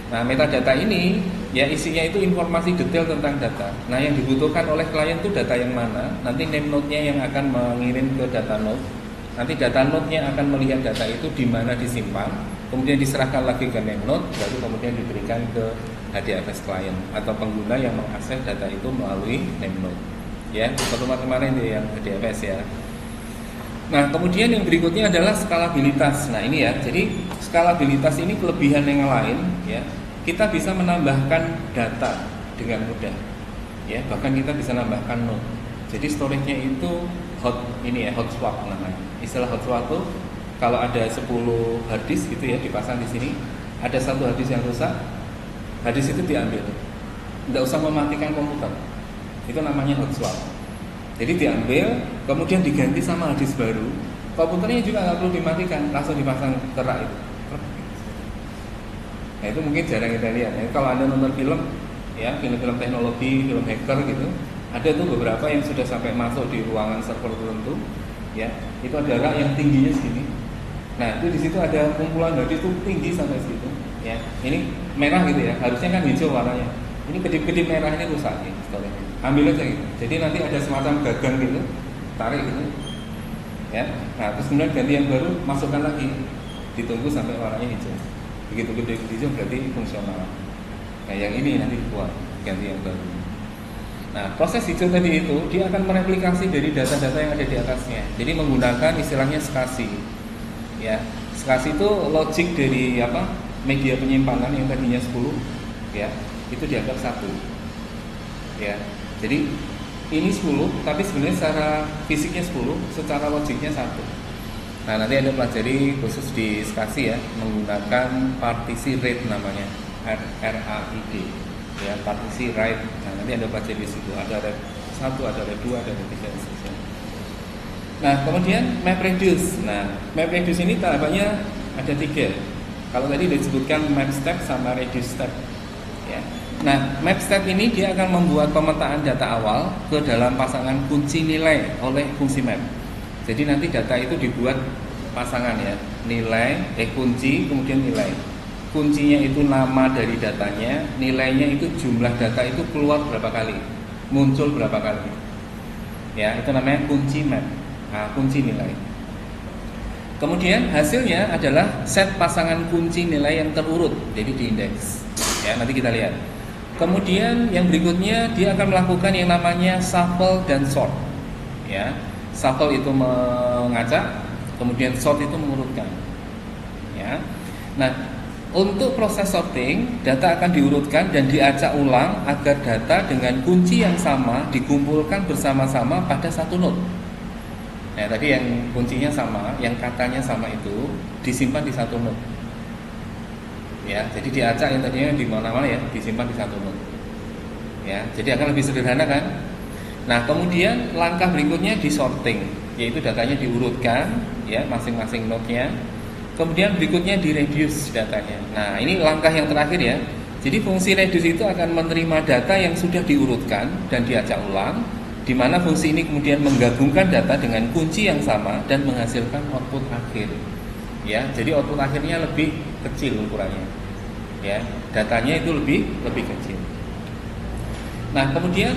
Nah, metadata ini ya isinya itu informasi detail tentang data. Nah, yang dibutuhkan oleh klien itu data yang mana? Nanti Nemnode-nya yang akan mengirim ke data node. Nanti data node-nya akan melihat data itu di mana disimpan, kemudian diserahkan lagi ke Nemnode, baru kemudian diberikan ke HDFS client atau pengguna yang mengakses data itu melalui Nemnode. Ya, pertemuan kemarin itu yang HDFS ya. Nah, kemudian yang berikutnya adalah skalabilitas. Nah, ini ya. Jadi skalabilitas ini kelebihan yang lain ya. Kita bisa menambahkan data dengan mudah. Ya, bahkan kita bisa nambahkan node. Jadi storage-nya itu hot swap namanya. Istilah hot swap itu kalau ada 10 hard disk gitu ya dipasang di sini, ada satu hard disk yang rusak, hard disk itu diambil. Nggak usah mematikan komputer. Itu namanya hot swap. Jadi diambil, kemudian diganti sama hard disk baru. Komputernya juga nggak perlu dimatikan, langsung dipasang ke rak itu. Nah, itu mungkin jarang kita lihat. Ya, kalau Anda nonton film, ya film-film teknologi, film hacker gitu, ada tuh beberapa yang sudah sampai masuk di ruangan server tertentu, ya itu ada rak yang tingginya segini. Nah itu di situ ada kumpulan hard disk itu tinggi sampai situ, ya ini merah gitu ya, harusnya kan hijau warnanya. Ini kedip-kedip merah ini rusak nih, ambil aja gitu. Jadi nanti ada semacam gagang gitu, tarik gitu, ya. Nah terus kemudian ganti yang baru, masukkan lagi, ditunggu sampai warnanya hijau. Begitu gede hijau berarti fungsional. Nah yang ini nanti keluar, ganti yang baru. Nah proses hijau tadi itu dia akan mereplikasi dari data-data yang ada di atasnya. Jadi menggunakan istilahnya skasi. Ya, skasi itu logik dari media penyimpanan yang tadinya 10, ya itu dianggap 1. Ya, jadi ini 10, tapi sebenarnya secara fisiknya 10, secara logiknya 1. Nah nanti Anda pelajari khusus di skasi ya, menggunakan partisi RAID namanya, RAID, ya partisi RAID. Nah nanti Anda pelajari di situ, ada RAID 1, ada RAID 2, ada RAID 3 dan seterusnya. Nah kemudian MapReduce. Nah MapReduce ini tahapannya ada 3. Kalau tadi disebutkan map step sama reduce step, ya. Nah map step ini dia akan membuat pemetaan data awal ke dalam pasangan kunci nilai oleh fungsi map. Jadi nanti data itu dibuat pasangan ya, kunci kemudian nilai. Kuncinya itu nama dari datanya, nilainya itu jumlah data itu keluar berapa kali, muncul berapa kali. Ya itu namanya kunci map. Nah, kunci nilai. Kemudian hasilnya adalah set pasangan kunci nilai yang terurut, jadi diindeks. Ya, nanti kita lihat. Kemudian yang berikutnya dia akan melakukan yang namanya shuffle dan sort. Ya, shuffle itu mengacak, kemudian sort itu mengurutkan. Ya. Nah, untuk proses sorting, data akan diurutkan dan diacak ulang agar data dengan kunci yang sama dikumpulkan bersama-sama pada satu node. Nah, tadi yang kuncinya sama, yang katanya sama itu disimpan di satu node. Ya, jadi diacak yang tadinya di mana-mana ya, disimpan di satu node. Ya, jadi akan lebih sederhana kan? Nah, kemudian langkah berikutnya di sorting, yaitu datanya diurutkan ya, masing-masing node-nya. Kemudian berikutnya di reduce datanya. Nah, ini langkah yang terakhir ya. Jadi fungsi reduce itu akan menerima data yang sudah diurutkan dan diacak ulang, di mana fungsi ini kemudian menggabungkan data dengan kunci yang sama dan menghasilkan output akhir. Ya, jadi output akhirnya lebih kecil ukurannya. Ya, datanya itu lebih kecil. Nah, kemudian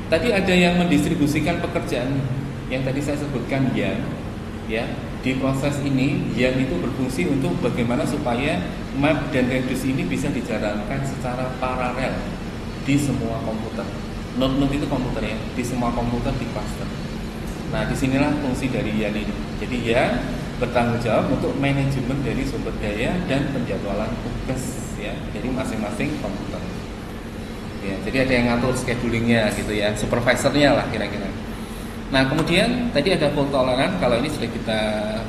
tadi ada yang mendistribusikan pekerjaan yang tadi saya sebutkan YAN. Ya, di proses ini YAN itu berfungsi untuk bagaimana supaya map dan reduce ini bisa dijalankan secara paralel di semua komputer. Node-node itu komputer ya, di semua komputer di cluster. Nah, disinilah fungsi dari YAN ini. Jadi YAN bertanggung jawab untuk manajemen dari sumber daya dan penjadwalan tugas ya, jadi masing-masing komputer. Ya, jadi ada yang ngatur schedulingnya gitu ya, supervisornya lah kira-kira. Nah, kemudian tadi ada fault tolerance. Kalau ini sudah kita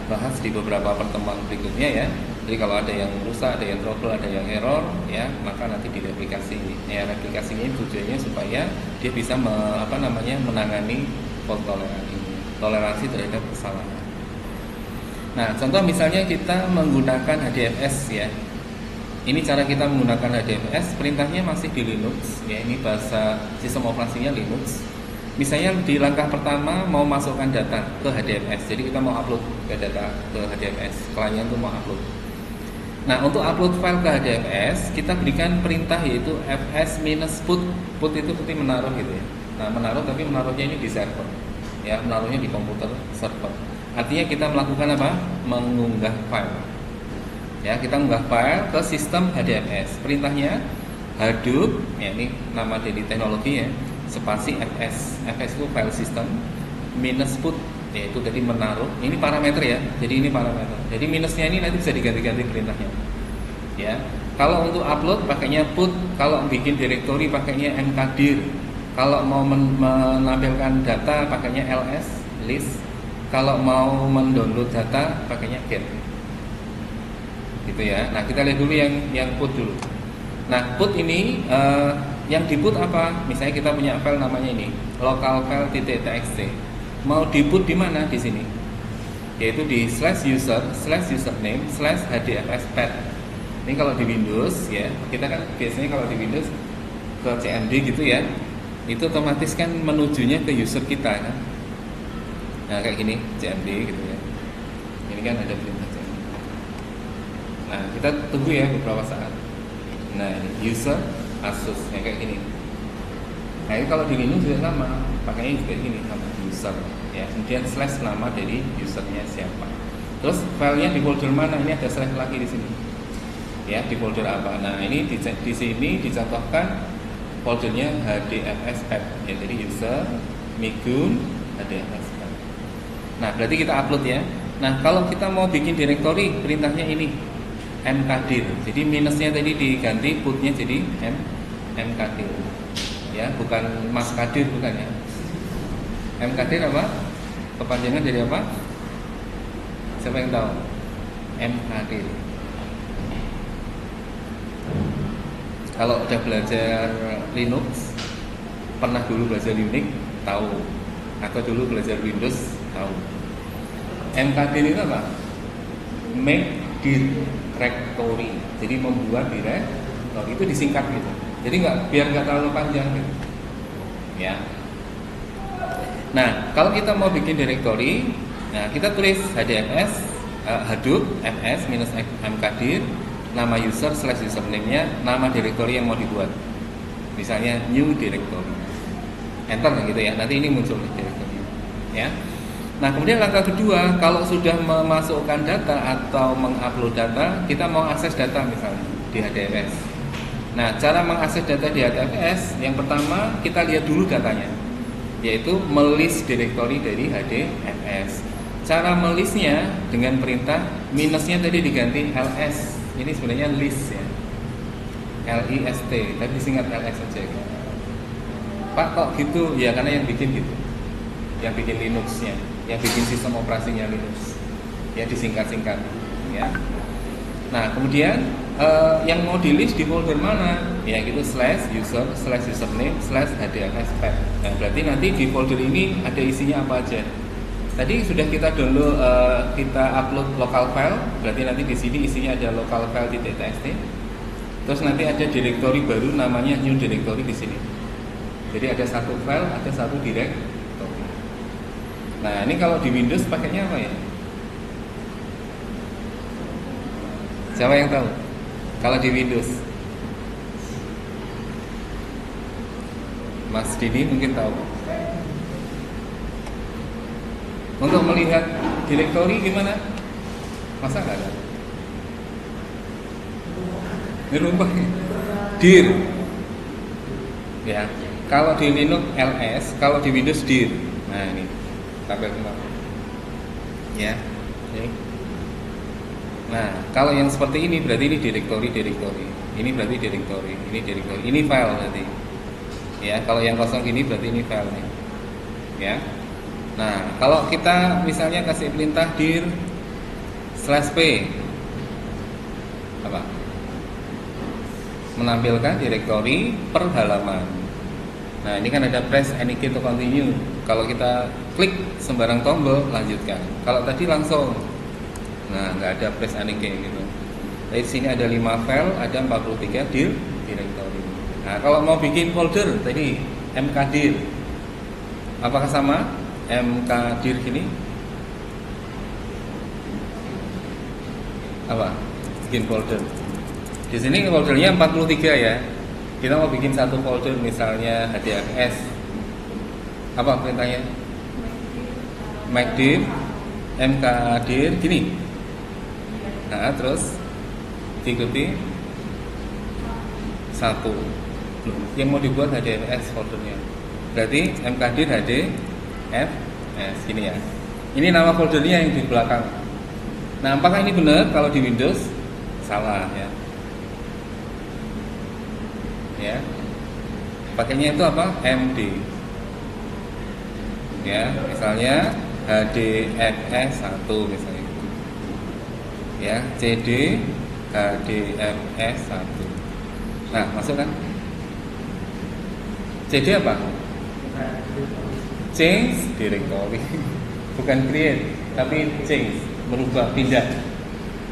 bahas di beberapa pertemuan berikutnya ya. Jadi kalau ada yang rusak, ada yang trouble, ada yang error, ya maka nanti direplikasi. Ya, replikasinya tujuannya supaya dia bisa menangani fault tolerance ini, toleransi terhadap kesalahan. Nah, contoh misalnya kita menggunakan HDFS ya. Ini cara kita menggunakan HDFS. Perintahnya masih di Linux. Ya, ini bahasa sistem operasinya Linux. Misalnya di langkah pertama mau masukkan data ke HDFS. Jadi kita mau upload ke data ke HDFS. Klien itu mau upload. Nah, untuk upload file ke HDFS, kita berikan perintah yaitu fs-put. Put itu seperti menaruh gitu ya. Nah, menaruh tapi menaruhnya ini di server. Ya, menaruhnya di komputer server. Artinya kita melakukan apa? Mengunggah file. Ya, kita mengunggah file ke sistem HDFS. Perintahnya Hadoop, ya ini nama dari teknologi ya. Spasi fs itu file system -put, yaitu tadi menaruh. Ini parameter ya, jadi ini parameter. Jadi minusnya ini nanti bisa diganti-ganti perintahnya. Ya, Kalau untuk upload pakainya put, kalau bikin directory pakainya mkdir. Kalau mau menampilkan data pakainya ls, list. Kalau mau mendownload data pakainya get. Gitu ya. Nah, kita lihat dulu yang put dulu. Nah, put ini yang di put apa? Misalnya kita punya file namanya ini, local file.txt. Mau di put di mana di sini? Yaitu di /user/username/hdfspath. Ini kalau di Windows ya, kita kan biasanya kalau di Windows ke cmd gitu ya, itu otomatis kan menujunya ke user kita kan. Nah, kayak gini cmd gitu ya. Ini kan ada perintah cmd. Nah, kita tunggu ya beberapa saat. Nah, ini user Asus ya, kayak gini. Nah, ini kalau di Linux juga sama, pakainya juga gini sama user ya. Kemudian slash nama dari usernya siapa. Terus filenya di folder mana? Ini ada slash lagi di sini. Ya, di folder apa? Nah, ini di sini dicontohkan foldernya hdfspath ya, jadi user migun hdfspath. Nah, berarti kita upload ya. Nah, kalau kita mau bikin directory, perintahnya ini mkdir. Jadi minusnya tadi diganti, putnya jadi mkdir. Ya, bukan mas kadir, bukan ya. Mkdir apa? Kepanjangan dari apa? Siapa yang tahu? mkdir. Kalau udah belajar Linux, pernah dulu belajar Unix, tahu. Atau dulu belajar Windows, tahu. mkdir itu apa? Make directory. Jadi membuat directory, itu disingkat gitu. Jadi biar nggak terlalu panjang gitu. Ya. Nah, kalau kita mau bikin directory, nah kita tulis hdfs hadoop fs minus mkdir, nama user slash username-nya, nama directory yang mau dibuat. Misalnya new directory. Enter gitu ya. Nanti ini muncul directory. Ya. Nah, kemudian langkah kedua, kalau sudah memasukkan data atau mengupload data, kita mau akses data misalnya di HDFS. Nah, cara mengakses data di HDFS, yang pertama kita lihat dulu datanya, yaitu melist directory dari HDFS. Cara melistnya dengan perintah minusnya tadi diganti ls. Ini sebenarnya list ya, list, tapi disingkat ls saja. Pak kok gitu? Ya karena yang bikin gitu, yang bikin Linuxnya, yang bikin sistem operasinya Linux, ya disingkat-singkat ya. Nah, kemudian yang mau di list di folder mana? Ya gitu /user/username/hdfspath. Nah, berarti nanti di folder ini ada isinya apa aja. Tadi sudah kita download, kita upload local file, berarti nanti di sini isinya ada local file.txt. Terus nanti ada directory baru namanya new directory di sini. Jadi ada satu file, ada satu directory. Nah, ini kalau di Windows pakainya apa ya? Siapa yang tahu? Kalau di Windows, Mas Dini mungkin tahu. Untuk melihat directory gimana? Masa nggak ada? Ini lupa. Dir. Ya. Kalau di Linux ls, kalau di Windows dir. Nah, ini tabel semua. Ya. Ini. Nah, kalau yang seperti ini berarti ini directory. Ini berarti directory, ini directory. Ini file nanti. Ya, kalau yang kosong ini berarti ini file nih. Ya. Nah, kalau kita misalnya kasih perintah dir /p apa? Menampilkan directory per halaman. Nah, ini kan ada press any key to continue. Kalau kita klik sembarang tombol, lanjutkan. Kalau tadi langsung, nah nggak ada press any key gitu. Di sini ada 5 file, ada 43 directory. Nah, kalau mau bikin folder tadi mkdir, apakah sama? Mkdir gini apa? Bikin folder. Di sini foldernya 43 ya. Kita mau bikin satu folder misalnya HDFS. Apa perintahnya? Mkdir mkdir gini. Nah, terus diikuti satu. Yang mau dibuat HDFS foldernya. Berarti mkdir HDFS gini ya. Ini nama foldernya yang di belakang. Nah, apakah ini benar? Kalau di Windows salah ya. ya. Pakainya itu apa? MD. Ya, misalnya HDFS 1 misalnya. Ya, CD HDFS 1. Nah, masuk kan? CD apa? Change directory. Bukan create, tapi change, merubah, pindah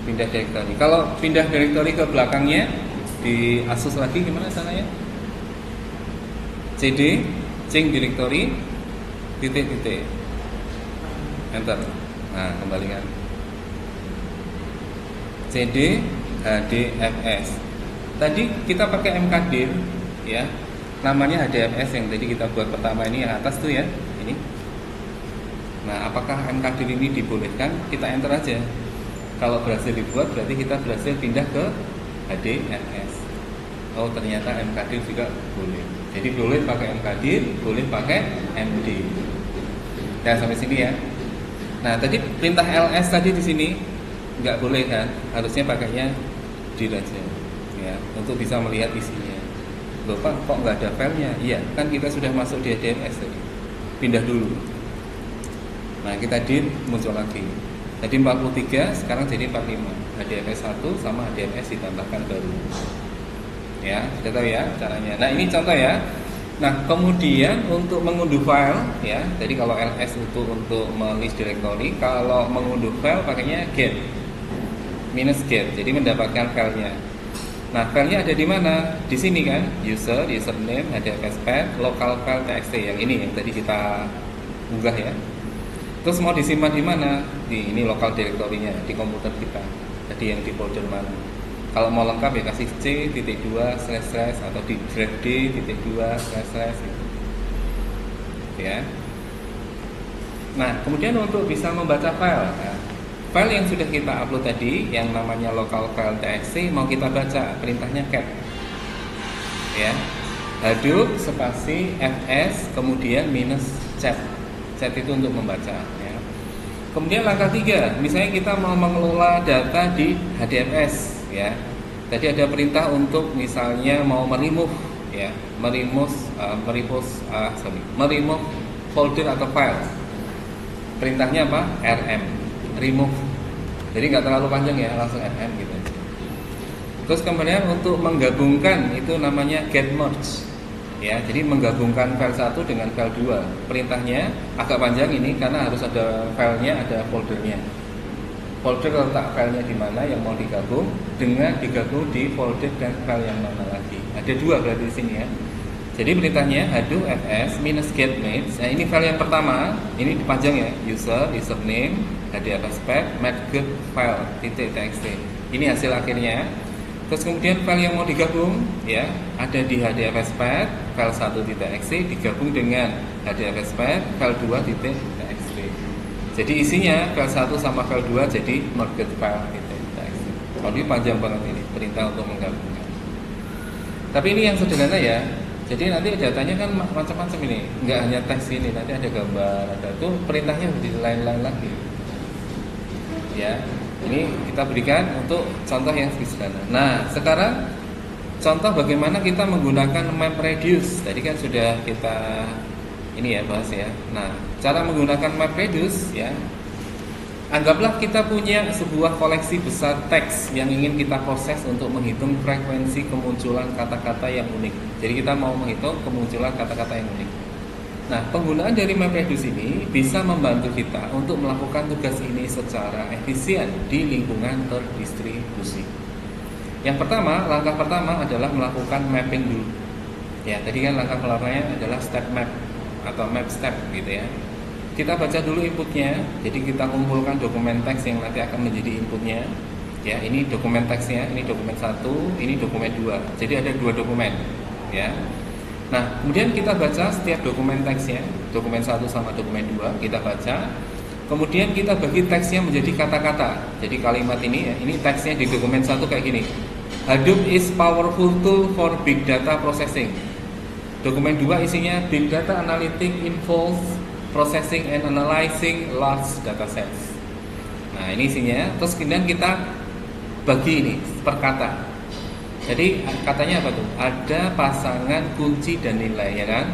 directory. Kalau pindah directory ke belakangnya di Asus lagi gimana caranya? CD change directory titik enter. Nah, kembalikan. CD HDFS. Tadi kita pakai mkdir ya. Namanya HDFS yang tadi kita buat pertama ini yang atas tuh ya, ini. Nah, apakah mkdir ini dibolehkan? Kita enter aja. Kalau berhasil dibuat berarti kita berhasil pindah ke HDFS. Oh, ternyata mkdir juga boleh. Jadi boleh pakai mkdir, boleh pakai md. Ya, sampai sini ya. Nah, tadi perintah ls tadi di sini nggak boleh kan? Harusnya pakainya dir aja. Ya, untuk bisa melihat isinya. Loh Pak, kok nggak ada filenya? Iya, kan kita sudah masuk di HDFS tadi. Pindah dulu. Nah, kita dir muncul lagi. Jadi 43, sekarang jadi 45. HDFS 1 sama HDFS ditambahkan baru. Ya, sudah tahu ya caranya. Nah, ini contoh ya. Nah, kemudian untuk mengunduh file ya. Jadi kalau ls itu untuk melist directory, kalau mengunduh file pakainya get minus get. Jadi mendapatkan filenya. Nah, filenya ada di mana? Di sini kan, username, HDFS path, local file txt yang ini yang tadi kita unggah ya. Terus mau disimpan di mana? Di ini local directory-nya di komputer kita. Jadi yang di folder mana? Kalau mau lengkap ya kasih C.2// atau di drag D.2// gitu. Ya. Nah, kemudian untuk bisa membaca file. Nah, file yang sudah kita upload tadi yang namanya local file txt mau kita baca, perintahnya cat. Ya. Hadoop spasi fs kemudian minus chat. Chat itu untuk membaca ya. Kemudian langkah 3, misalnya kita mau mengelola data di HDFS ya. Tadi ada perintah untuk misalnya mau remove ya, remove folder atau file. Perintahnya apa? rm, remove. Jadi nggak terlalu panjang ya, langsung rm gitu. Terus kemudian untuk menggabungkan itu namanya get merge. Ya, jadi menggabungkan file 1 dengan file 2. Perintahnya agak panjang ini karena harus ada filenya, ada foldernya. Folder letak filenya di mana yang mau digabung dengan digabung di folder dan file yang mana lagi. Ada 2 berarti di sini ya. Jadi perintahnya hadoop fs minus get match. Nah, ini file yang pertama, ini panjang ya, username, HDFS path, get file .txt. Ini hasil akhirnya. Terus kemudian file yang mau digabung ya ada di HDFS path file 1.exe digabung dengan HDFS path file 2.txt. Jadi isinya file 1 sama file 2 jadi merge file .txt. Kalau ini panjang banget ini perintah untuk menggabungkan. Tapi ini yang sederhana ya. Jadi nanti datanya kan macam-macam ini, nggak hanya teks ini, nanti ada gambar, ada tuh perintahnya di lain-lain lagi. Ya. Ini kita berikan untuk contoh yang sederhana. Nah, sekarang contoh bagaimana kita menggunakan MapReduce. Tadi kan sudah kita ini ya bahas ya. Nah, cara menggunakan MapReduce ya. Anggaplah kita punya sebuah koleksi besar teks yang ingin kita proses untuk menghitung frekuensi kemunculan kata-kata yang unik. Jadi kita mau menghitung kemunculan kata-kata yang unik. Nah, penggunaan dari MapReduce ini bisa membantu kita untuk melakukan tugas ini secara efisien di lingkungan terdistribusi. Yang pertama, langkah pertama adalah melakukan mapping dulu. Ya, tadi kan langkah pertamanya adalah step map atau map step gitu ya. Kita baca dulu inputnya, jadi kita kumpulkan dokumen teks yang nanti akan menjadi inputnya. Ya, ini dokumen teksnya, ini dokumen 1, ini dokumen 2. Jadi ada 2 dokumen, ya. Nah, kemudian kita baca setiap dokumen teksnya, dokumen 1 sama dokumen 2, kita baca. Kemudian kita bagi teksnya menjadi kata-kata. Jadi kalimat ini ya, ini teksnya di dokumen 1 kayak gini. Hadoop is powerful tool for big data processing. Dokumen 2 isinya big data analytic involves processing and analyzing large data sets. Nah, ini isinya. Terus kemudian kita bagi ini per kata. Jadi katanya apa tuh? Ada pasangan kunci dan nilai, ya kan?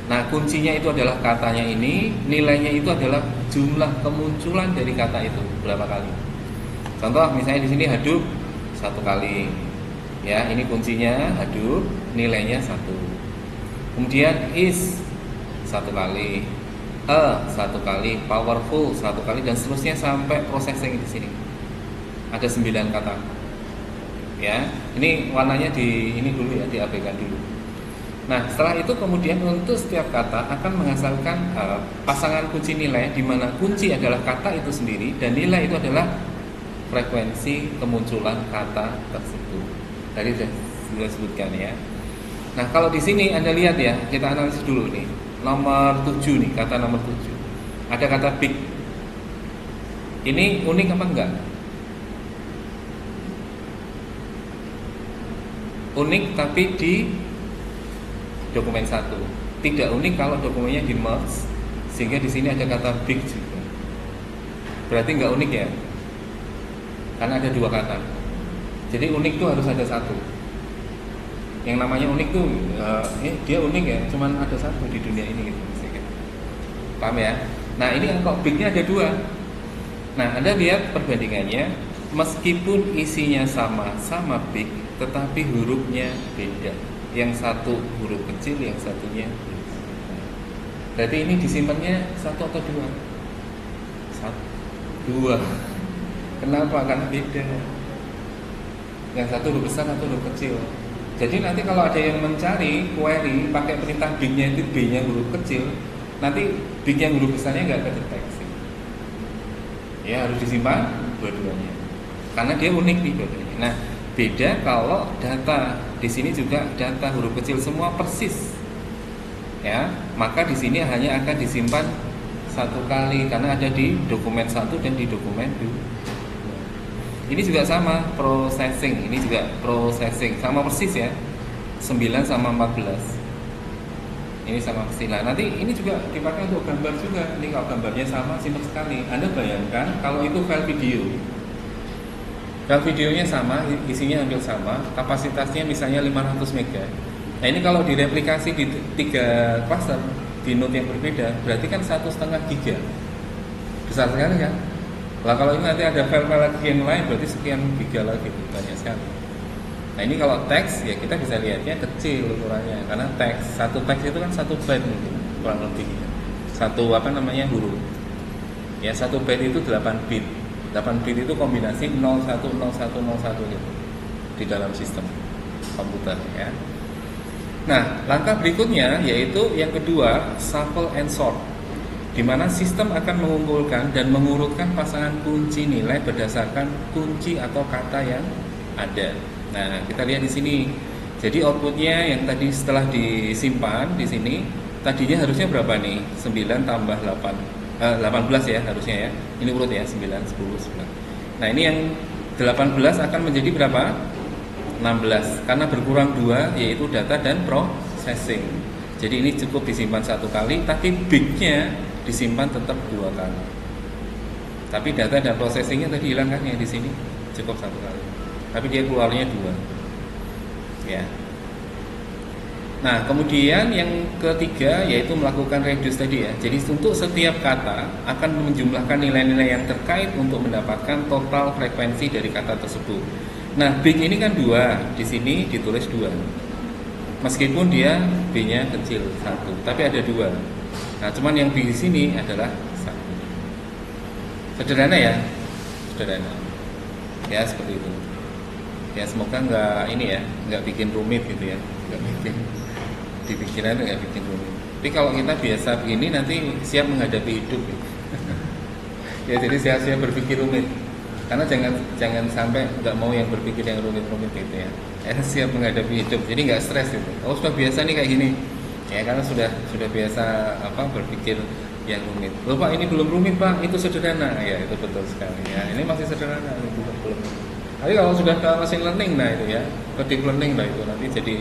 Nah, kuncinya itu adalah katanya ini, nilainya itu adalah jumlah kemunculan dari kata itu berapa kali. Contoh misalnya di sini hadup satu kali, ya ini kuncinya hadup, nilainya satu. Kemudian is satu kali, satu kali, powerful satu kali, dan seterusnya sampai processing di sini. Ada 9 kata. Ya, ini warnanya di ini dulu ya, diabaikan dulu. Nah, setelah itu kemudian untuk setiap kata akan menghasilkan pasangan kunci nilai, di mana kunci adalah kata itu sendiri dan nilai itu adalah frekuensi kemunculan kata tersebut. Tadi sudah sebutkan ya. Nah, kalau di sini Anda lihat ya, kita analisis dulu nih. Nomor 7 nih, kata nomor 7. Ada kata big. Ini unik apa enggak? Unik tapi di dokumen 1. Tidak unik kalau dokumennya di merge, sehingga di sini ada kata big juga. Berarti nggak unik ya? Karena ada 2 kata. Jadi unik tuh harus ada 1. Yang namanya unik tuh, dia unik ya, cuman ada 1 di dunia ini gitu. Paham ya? Nah ini kok bignya ada 2. Nah Anda lihat perbandingannya, meskipun isinya sama big, tetapi hurufnya beda. Yang satu huruf kecil, yang satunya huruf besar. Berarti ini disimpannya 1 atau 2? 2. Kenapa? Karena beda. Yang satu huruf besar, satu huruf kecil. Jadi nanti kalau ada yang mencari query pakai perintah big-nya itu B-nya huruf kecil, nanti big yang huruf besarnya nggak kedeteksi. Ya harus disimpan dua-duanya. Karena dia unik nih dua-duanya. Nah, beda kalau data. Di sini juga data huruf kecil semua persis. Ya, maka di sini hanya akan disimpan 1 kali karena ada di dokumen 1 dan di dokumen 2. Ini juga sama processing, ini juga processing sama persis ya. 9 sama 14. Ini sama persis. Nah, nanti ini juga dipakai untuk gambar juga. Ini kalau gambarnya sama simpel sekali. Anda bayangkan kalau itu file video. File videonya sama, isinya hampir sama, kapasitasnya misalnya 500 MB. Nah ini kalau direplikasi di 3 cluster di node yang berbeda, berarti kan 1,5 GB. Besar sekali kan? Lah kalau ini nanti ada file lagi yang lain, berarti sekian giga lagi, banyak sekali. Nah ini kalau teks ya kita bisa lihatnya kecil ukurannya, karena satu teks itu kan 1 byte mungkin kurang lebih. Huruf. Ya 1 byte itu 8 bit. 8 bit itu kombinasi 010101 gitu di dalam sistem komputer ya. Nah, langkah berikutnya yaitu yang kedua, shuffle and sort, di mana sistem akan mengumpulkan dan mengurutkan pasangan kunci nilai berdasarkan kunci atau kata yang ada. Nah, kita lihat di sini. Jadi outputnya yang tadi setelah disimpan di sini, tadinya harusnya berapa nih? 9 tambah 18 ya harusnya ya. Ini urut ya 9, 10, 9. Nah ini yang 18 akan menjadi berapa? 16. Karena berkurang 2 yaitu data dan processing. Jadi ini cukup disimpan 1 kali, tapi big-nya disimpan tetap 2 kali. Tapi data dan processingnya tadi hilang kan yang di sini cukup 1 kali. Tapi dia keluarnya 2. Ya. Nah, kemudian yang ketiga yaitu melakukan reduce tadi ya. Jadi untuk setiap kata akan menjumlahkan nilai-nilai yang terkait untuk mendapatkan total frekuensi dari kata tersebut. Nah, big ini kan 2, di sini ditulis 2. Meskipun dia B-nya kecil 1, tapi ada 2. Nah, cuman yang di sini adalah 1. Sederhana ya? Sederhana. Ya, seperti itu. Ya, semoga nggak bikin rumit gitu ya. Nggak bikin di pikiran nggak bikin rumit. Tapi kalau kita biasa begini nanti siap menghadapi hidup gitu. Ya jadi siap-siap berpikir rumit. Karena jangan sampai nggak mau yang berpikir yang rumit-rumit gitu ya. Siap menghadapi hidup. Jadi nggak stres gitu. Oh sudah biasa nih kayak gini. Ya karena sudah biasa berpikir yang rumit. Loh Pak ini belum rumit Pak, itu sederhana. Ya itu betul sekali ya. Ini masih sederhana, belum. Tapi kalau sudah ke machine learning nah itu ya, ke deep learning nah itu nanti jadi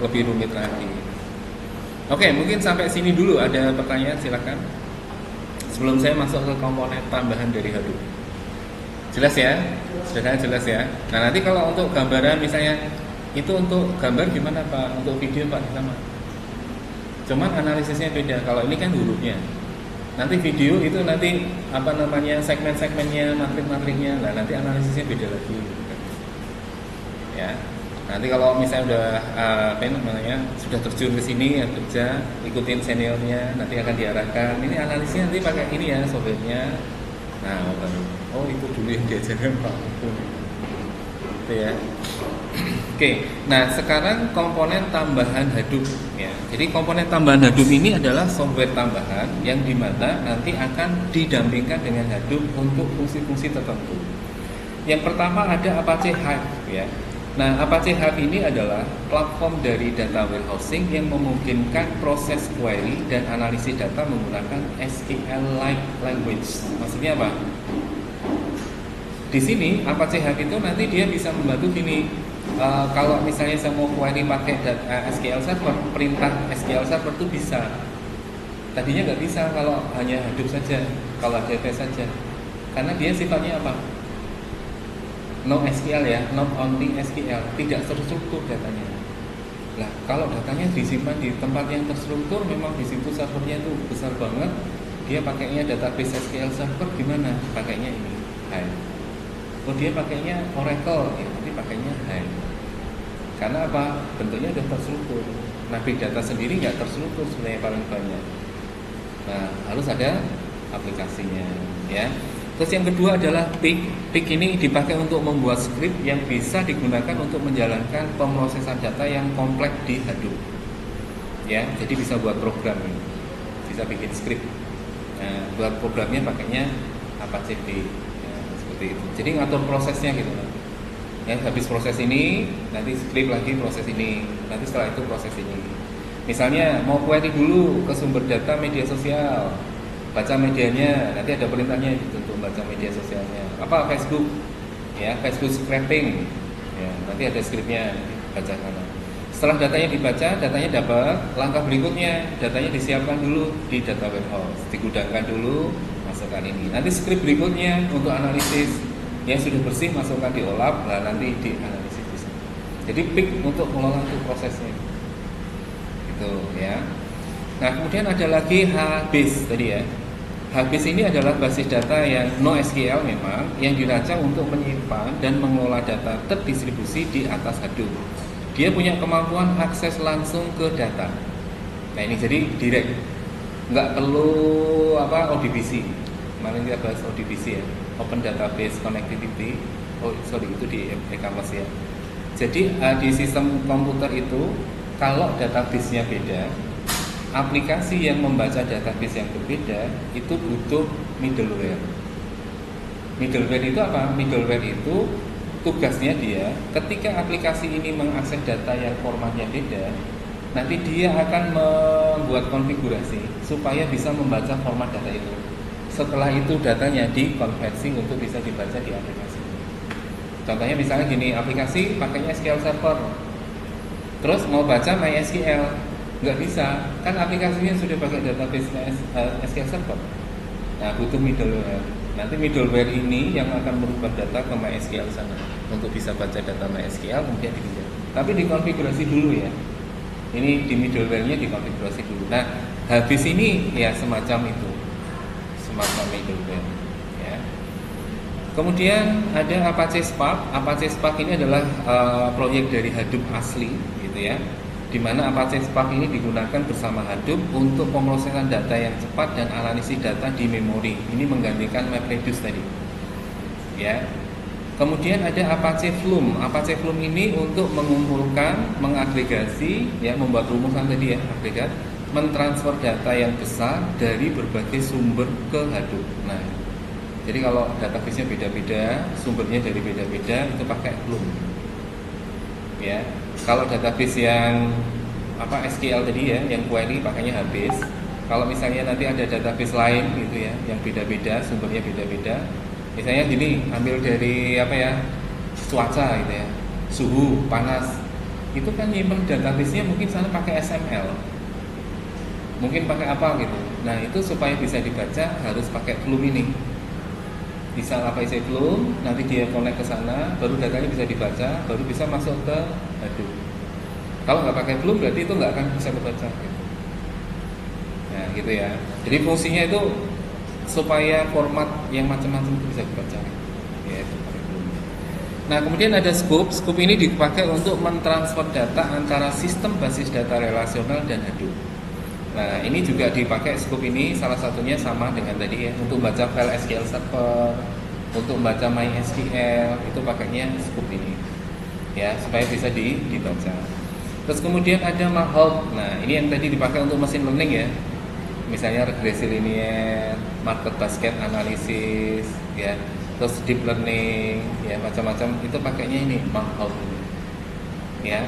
lebih rumit lagi. Oke, mungkin sampai sini dulu. Ada pertanyaan silakan. Sebelum saya masuk ke komponen tambahan dari Hadoop. Jelas ya? Sudah jelas ya? Nah nanti kalau untuk gambaran misalnya Itu untuk gambar gimana Pak? Untuk video Pak sama. Cuman analisisnya beda. Kalau ini kan hurufnya. Nanti video itu nanti apa namanya segmen-segmennya, matrik-matriknya. Nah, nanti analisisnya beda lagi. Ya. Nanti kalau misalnya udah apa namanya sudah terjun ke sini ya kerja, ikutin seniornya, nanti akan diarahkan. Ini analisisnya nanti pakai ini ya softwarenya. Nah, oh itu dulu yang diajarkan Pak. Itu ya. Oke, nah sekarang komponen tambahan Hadoop ya. Jadi komponen tambahan Hadoop ini adalah software tambahan yang dimana nanti akan didampingkan dengan Hadoop untuk fungsi-fungsi tertentu. Yang pertama ada Apache Hive ya. Nah, Apache Hive ini adalah platform dari data warehousing yang memungkinkan proses query dan analisis data menggunakan SQL-like language. Maksudnya apa? Di sini Apache Hive itu nanti dia bisa membantu gini. Kalau misalnya saya mau query pakai SQL Server, perintah SQL Server itu bisa. Tadinya nggak bisa kalau hanya Hadoop saja, kalau HDFS saja. Karena dia sifatnya apa? No SQL ya, not only SQL, tidak terstruktur datanya. Nah, kalau datanya disimpan di tempat yang terstruktur, memang di situ servernya itu besar banget. Dia pakainya database SQL Server gimana? Pakainya ini, Hive. Oh dia pakainya Oracle, ya nanti pakainya Hive. Karena apa? Bentuknya sudah terstruktur. Nah big data sendiri nggak terstruktur sebenarnya paling banyak. Nah harus ada aplikasinya, ya. Terus yang kedua adalah Pig. Pig ini dipakai untuk membuat script yang bisa digunakan untuk menjalankan pemrosesan data yang kompleks di Hadoop. Ya, jadi bisa buat program, bisa bikin script. Nah, buat programnya pakainya Apache Pig. Itu. Jadi ngatur prosesnya gitu kan. Ya, habis proses ini, nanti script lagi proses ini, nanti setelah itu proses ini. Misalnya mau query dulu ke sumber data media sosial, baca medianya, nanti ada perintahnya gitu untuk baca media sosialnya. Apa Facebook? Ya, Facebook scraping. Ya, nanti ada scriptnya, baca sana. Setelah datanya dibaca, datanya dapat. Langkah berikutnya, datanya disiapkan dulu di data warehouse, digudangkan dulu. Masukkan ini. Nanti script berikutnya untuk analisis yang sudah bersih masukkan di OLAP, nah nanti dianalisis di sini. Jadi Pig untuk mengelola itu prosesnya. Itu ya. Nah, kemudian ada lagi HBase tadi ya. HBase ini adalah basis data yang NoSQL memang yang dirancang untuk menyimpan dan mengelola data terdistribusi di atas Hadoop. Dia punya kemampuan akses langsung ke data. Nah, ini jadi direct. Nggak perlu ODBC. Kemarin kita bahas ODBC ya, Open Database Connectivity. Itu di e-commerce ya. Jadi di sistem komputer itu kalau database-nya beda, aplikasi yang membaca database yang berbeda itu butuh middleware. Middleware itu apa? Middleware itu tugasnya dia ketika aplikasi ini mengakses data yang formatnya beda, nanti dia akan membuat konfigurasi supaya bisa membaca format data itu. Setelah itu datanya dikonversi untuk bisa dibaca di aplikasi. Contohnya misalnya gini, aplikasi pakainya SQL Server, terus mau baca MySQL, nggak bisa, kan aplikasinya sudah pakai database SQL Server. Nah butuh middleware. Nanti middleware ini yang akan merubah data ke MySQL sana untuk bisa baca data MySQL kemudian dipindah. Tapi dikonfigurasi dulu ya. Ini di middleware-nya dikonfigurasi dulu. Nah, habis ini ya semacam itu. Semacam middleware ya. Kemudian ada Apache Spark. Apache Spark ini adalah proyek dari Hadoop asli gitu ya. Di mana Apache Spark ini digunakan bersama Hadoop untuk pemrosesan data yang cepat dan analisis data di memori. Ini menggantikan MapReduce tadi. Ya. Kemudian ada Apache Flume. Apache Flume ini untuk mengumpulkan, mengagregasi, ya, membuat rumusan tadi ya, agregat, mentransfer data yang besar dari berbagai sumber ke Hadoop. Nah, jadi kalau database-nya beda-beda, sumbernya dari beda-beda, itu pakai Flume. Ya, kalau database yang SQL tadi ya, yang query pakainya HBase. Kalau misalnya nanti ada database lain gitu ya, yang beda-beda, sumbernya beda-beda. Misalnya gini, ambil dari cuaca gitu ya, suhu, panas. Itu kan nyimpen database-nya mungkin sana pakai XML. Mungkin pakai apa gitu. Nah, itu supaya bisa dibaca harus pakai Flume ini. Bisa apa isi belum, nanti dia connect ke sana, baru datanya bisa dibaca, baru bisa masuk ke Hadoop. Kalau nggak pakai belum berarti itu nggak akan bisa kebaca. Gitu. Nah gitu ya. Jadi fungsinya itu supaya format yang macam-macam itu bisa dibaca. Ya, itu pakai belum. Nah kemudian ada scoop. Scoop ini dipakai untuk mentransfer data antara sistem basis data relasional dan Hadoop. Nah ini juga dipakai scoop ini salah satunya sama dengan tadi ya, untuk baca file SQL Server, untuk baca MySQL itu pakainya scoop ini ya, supaya bisa dibaca. Terus kemudian ada Mahout. Nah ini yang tadi dipakai untuk machine learning ya, misalnya regresi linear, market basket analysis ya, terus deep learning ya, macam-macam itu pakainya ini Mahout ini ya.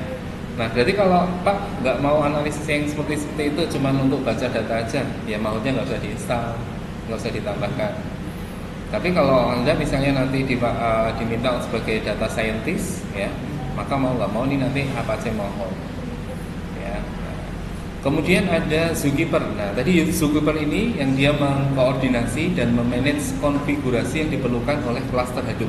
Nah berarti kalau Pak nggak mau analisis yang seperti itu, cuma untuk baca data aja, ya maunya nggak usah diinstal, nggak usah ditambahkan. Tapi kalau Anda misalnya nanti diminta sebagai data scientist, ya, maka mau nggak mau nih nanti Apache Mahout. Ya. Nah, kemudian ada Zookeeper. Nah tadi Zookeeper ini yang dia mengkoordinasi dan memanage konfigurasi yang diperlukan oleh cluster Hadoop.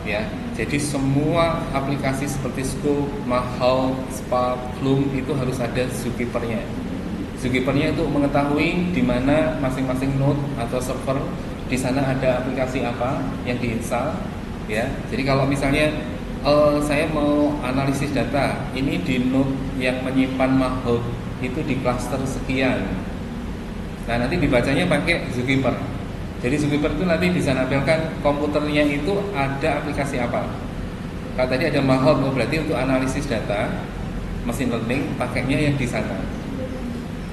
Ya, jadi semua aplikasi seperti Scoop, Mahout, Spark, Flume itu harus ada Zookeeper-nya. Zookeeper-nya itu mengetahui di mana masing-masing node atau server di sana ada aplikasi apa yang diinstal. Ya, jadi kalau misalnya saya mau analisis data, ini di node yang menyimpan Mahout itu di cluster sekian. Nah nanti dibacanya pakai Zookeeper. Jadi Zookeeper itu nanti bisa nampilkan komputernya itu ada aplikasi apa. Kalau tadi ada Mahout, berarti untuk analisis data, machine learning pakainya yang di sana.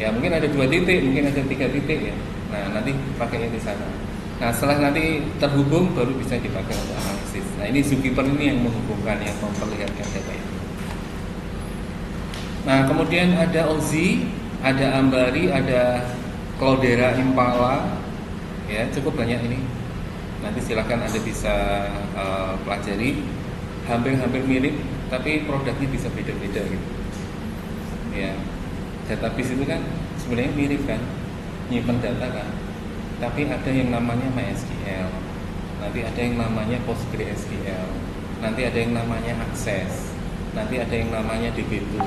Ya mungkin ada 2 titik, mungkin ada 3 titik ya. Nah nanti pakainya di sana. Nah setelah nanti terhubung baru bisa dipakai untuk analisis. Nah ini Zookeeper ini yang menghubungkan, yang memperlihatkan data itu. Nah kemudian ada Ozi, ada Ambari, ada Cloudera Impala. Ya cukup banyak ini. Nanti silahkan Anda bisa pelajari. Hampir-hampir mirip, tapi produknya bisa beda-beda gitu. Ya, database itu kan sebenarnya mirip kan, nyimpen data kan. Tapi ada yang namanya MySQL, nanti ada yang namanya PostgreSQL, nanti ada yang namanya Access, nanti ada yang namanya DB2,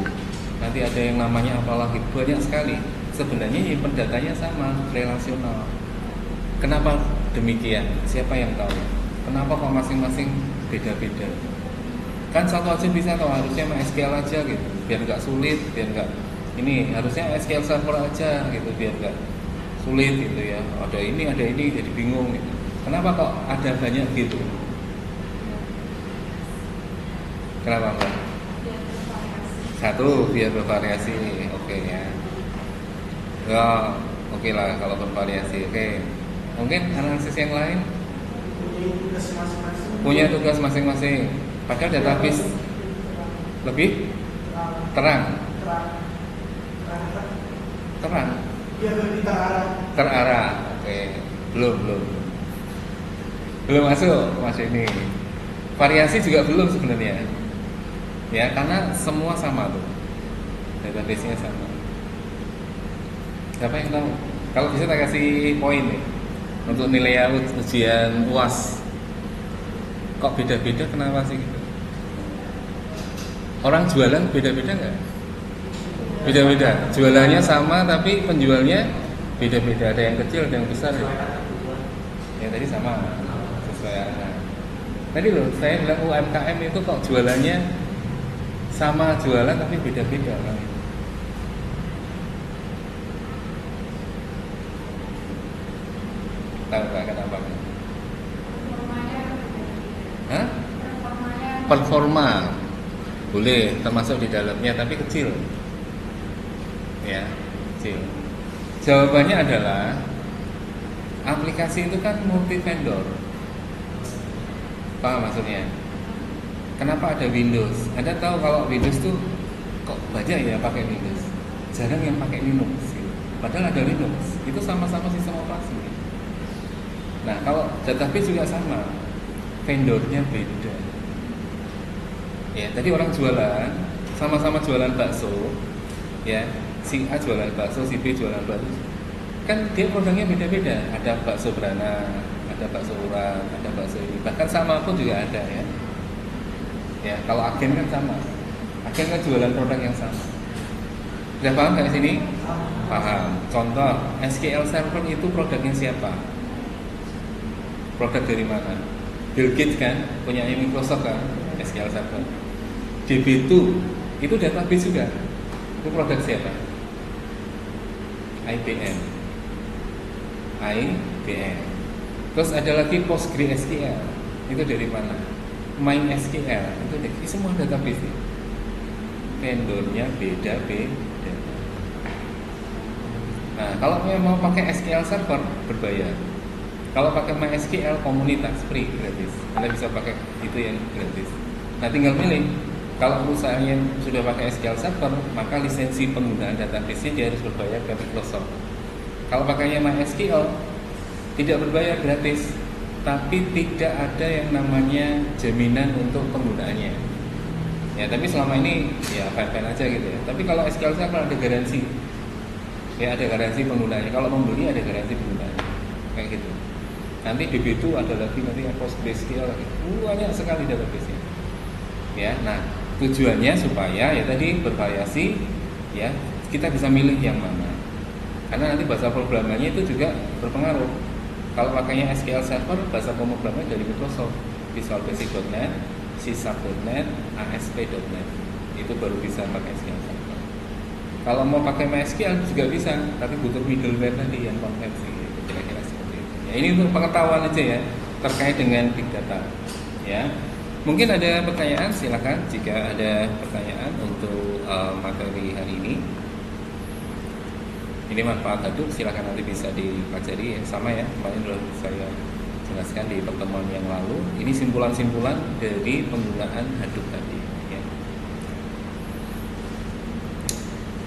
nanti ada yang namanya apalagi, banyak sekali. Sebenarnya nyimpen datanya sama, relasional. Kenapa demikian? Siapa yang tahu? Kenapa kok masing-masing beda-beda? Kan satu aja bisa, atau harusnya MySQL aja gitu, biar nggak sulit, biar nggak ini harusnya SQL Server aja gitu, biar nggak sulit gitu ya. Ada ini jadi bingung gitu. Kenapa kok ada banyak gitu? Kenapa Mbak? Satu, biar bervariasi, oke ya. Ya, oke lah kalau bervariasi, oke. Mungkin analisis yang lain punya tugas masing-masing. Padahal database lebih terang. Terarah. Oke. Belum masuk Mas ini. Variasi juga belum sebenarnya. Ya, karena semua sama tuh. Database-nya sama. Siapa yang tahu? Kalau bisa tak kasih poin nih. Untuk nilai ujian UAS, kok beda-beda, kenapa sih gitu? Orang jualan beda-beda nggak? Beda-beda, jualannya sama tapi penjualnya beda-beda, ada yang kecil, ada yang besar ya. Ya tadi sama, sesuai anak. Tadi loh, saya bilang UMKM itu kok jualannya sama jualan tapi beda-beda kan? Tahu nggak kenapa? Hah? Performa boleh termasuk di dalamnya, tapi kecil. Ya, kecil. Jawabannya adalah aplikasi itu kan multi vendor. Paham maksudnya? Kenapa ada Windows? Anda tahu kalau Windows tuh kok banyak ya pakai Windows, jarang yang pakai Linux gitu. Padahal ada Linux, itu sama-sama sistem operasi. Nah kalau database juga sama, vendornya beda. Ya tadi orang jualan, sama-sama jualan bakso, ya si A jualan bakso, si B jualan bakso, kan dia produknya beda-beda. Ada bakso beranak, ada bakso urat, ada bakso ini, bahkan sama pun juga ada ya. Ya, kalau agen kan sama. Agen kan jualan produk yang sama. Sudah paham nggak sini? Paham. Contoh, SQL Server itu produknya siapa? Produk dari mana? Bill Gates kan, punya Microsoft kan, SQL Server. DB2 itu database juga. Itu produk siapa? IBM. IBM. Terus ada lagi PostgreSQL. Itu dari mana? MySQL. Itu dari semua database. Vendornya beda-beda. Nah, kalau mau pakai SQL Server berbayar. Kalau pakai MySQL komunitas free gratis. Anda bisa pakai itu yang gratis. Nah, tinggal pilih. Kalau perusahaannya sudah pakai SQL Server, maka lisensi penggunaan database-nya dia harus berbayar ke Microsoft. Kalau pakainya MySQL tidak berbayar gratis, tapi tidak ada yang namanya jaminan untuk penggunaannya. Ya, tapi selama ini ya fine-fine aja gitu ya. Tapi kalau SQL Server ada garansi. Ya, ada garansi penggunaannya. Kalau membeli ada garansi penggunaannya. Kayak gitu. Nanti DB2 ada lagi nanti yang PostgreSQL lagi. Banyak sekali database-nya. Ya, nah tujuannya supaya ya tadi bervariasi, ya kita bisa milih yang mana. Karena nanti bahasa programnya itu juga berpengaruh. Kalau pakainya SQL Server, bahasa pemrograman dari Microsoft, Visual Basic.net, C#.net, ASP.net, itu baru bisa pakai SQL Server. Kalau mau pakai MySQL juga bisa, tapi butuh middleware tadi yang konversi, kira-kira seperti itu. Ya, ini untuk pengetahuan aja ya terkait dengan big data. Ya, mungkin ada pertanyaan, silakan jika ada pertanyaan untuk materi hari ini. Ini manfaat Hadoop, silakan nanti bisa dipelajari ya, sama ya kemarin sudah saya jelaskan di pertemuan yang lalu. Ini simpulan-simpulan dari penggunaan Hadoop tadi ya.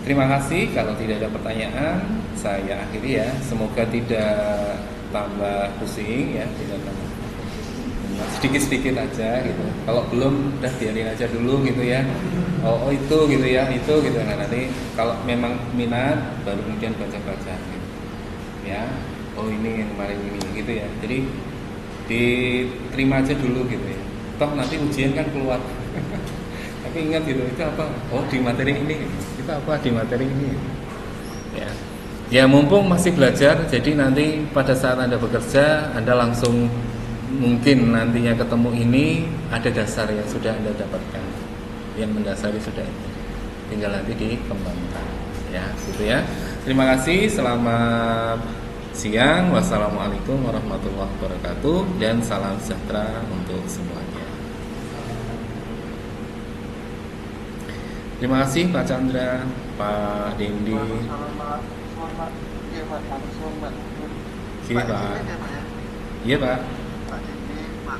Terima kasih. Kalau tidak ada pertanyaan, saya akhiri ya. Semoga tidak tambah pusing ya, tidak tambah sedikit-sedikit aja gitu. Kalau belum, udah biarin aja dulu gitu ya. Oh itu gitu ya, itu gitu. Nah nanti kalau memang minat, baru kemudian baca-baca gitu. Ya, oh ini yang kemarin ini gitu ya. Jadi diterima aja dulu gitu ya. Toh nanti ujian kan keluar. Tapi ingat gitu, itu apa? Oh di materi ini, itu apa di materi ini? Ya, ya mumpung masih belajar, jadi nanti pada saat Anda bekerja, Anda langsung mungkin nantinya ketemu ini ada dasar yang sudah Anda dapatkan, yang mendasari sudah itu, tinggal nanti dikembangkan. Ya, gitu ya. Terima kasih, selamat siang, wassalamualaikum warahmatullahi wabarakatuh, dan salam sejahtera untuk semuanya. Terima kasih Pak Chandra, Pak Dendi. Selamat, iya Pak, Iya Pak. Pak. Iya Pak. Pak Dendi, Pak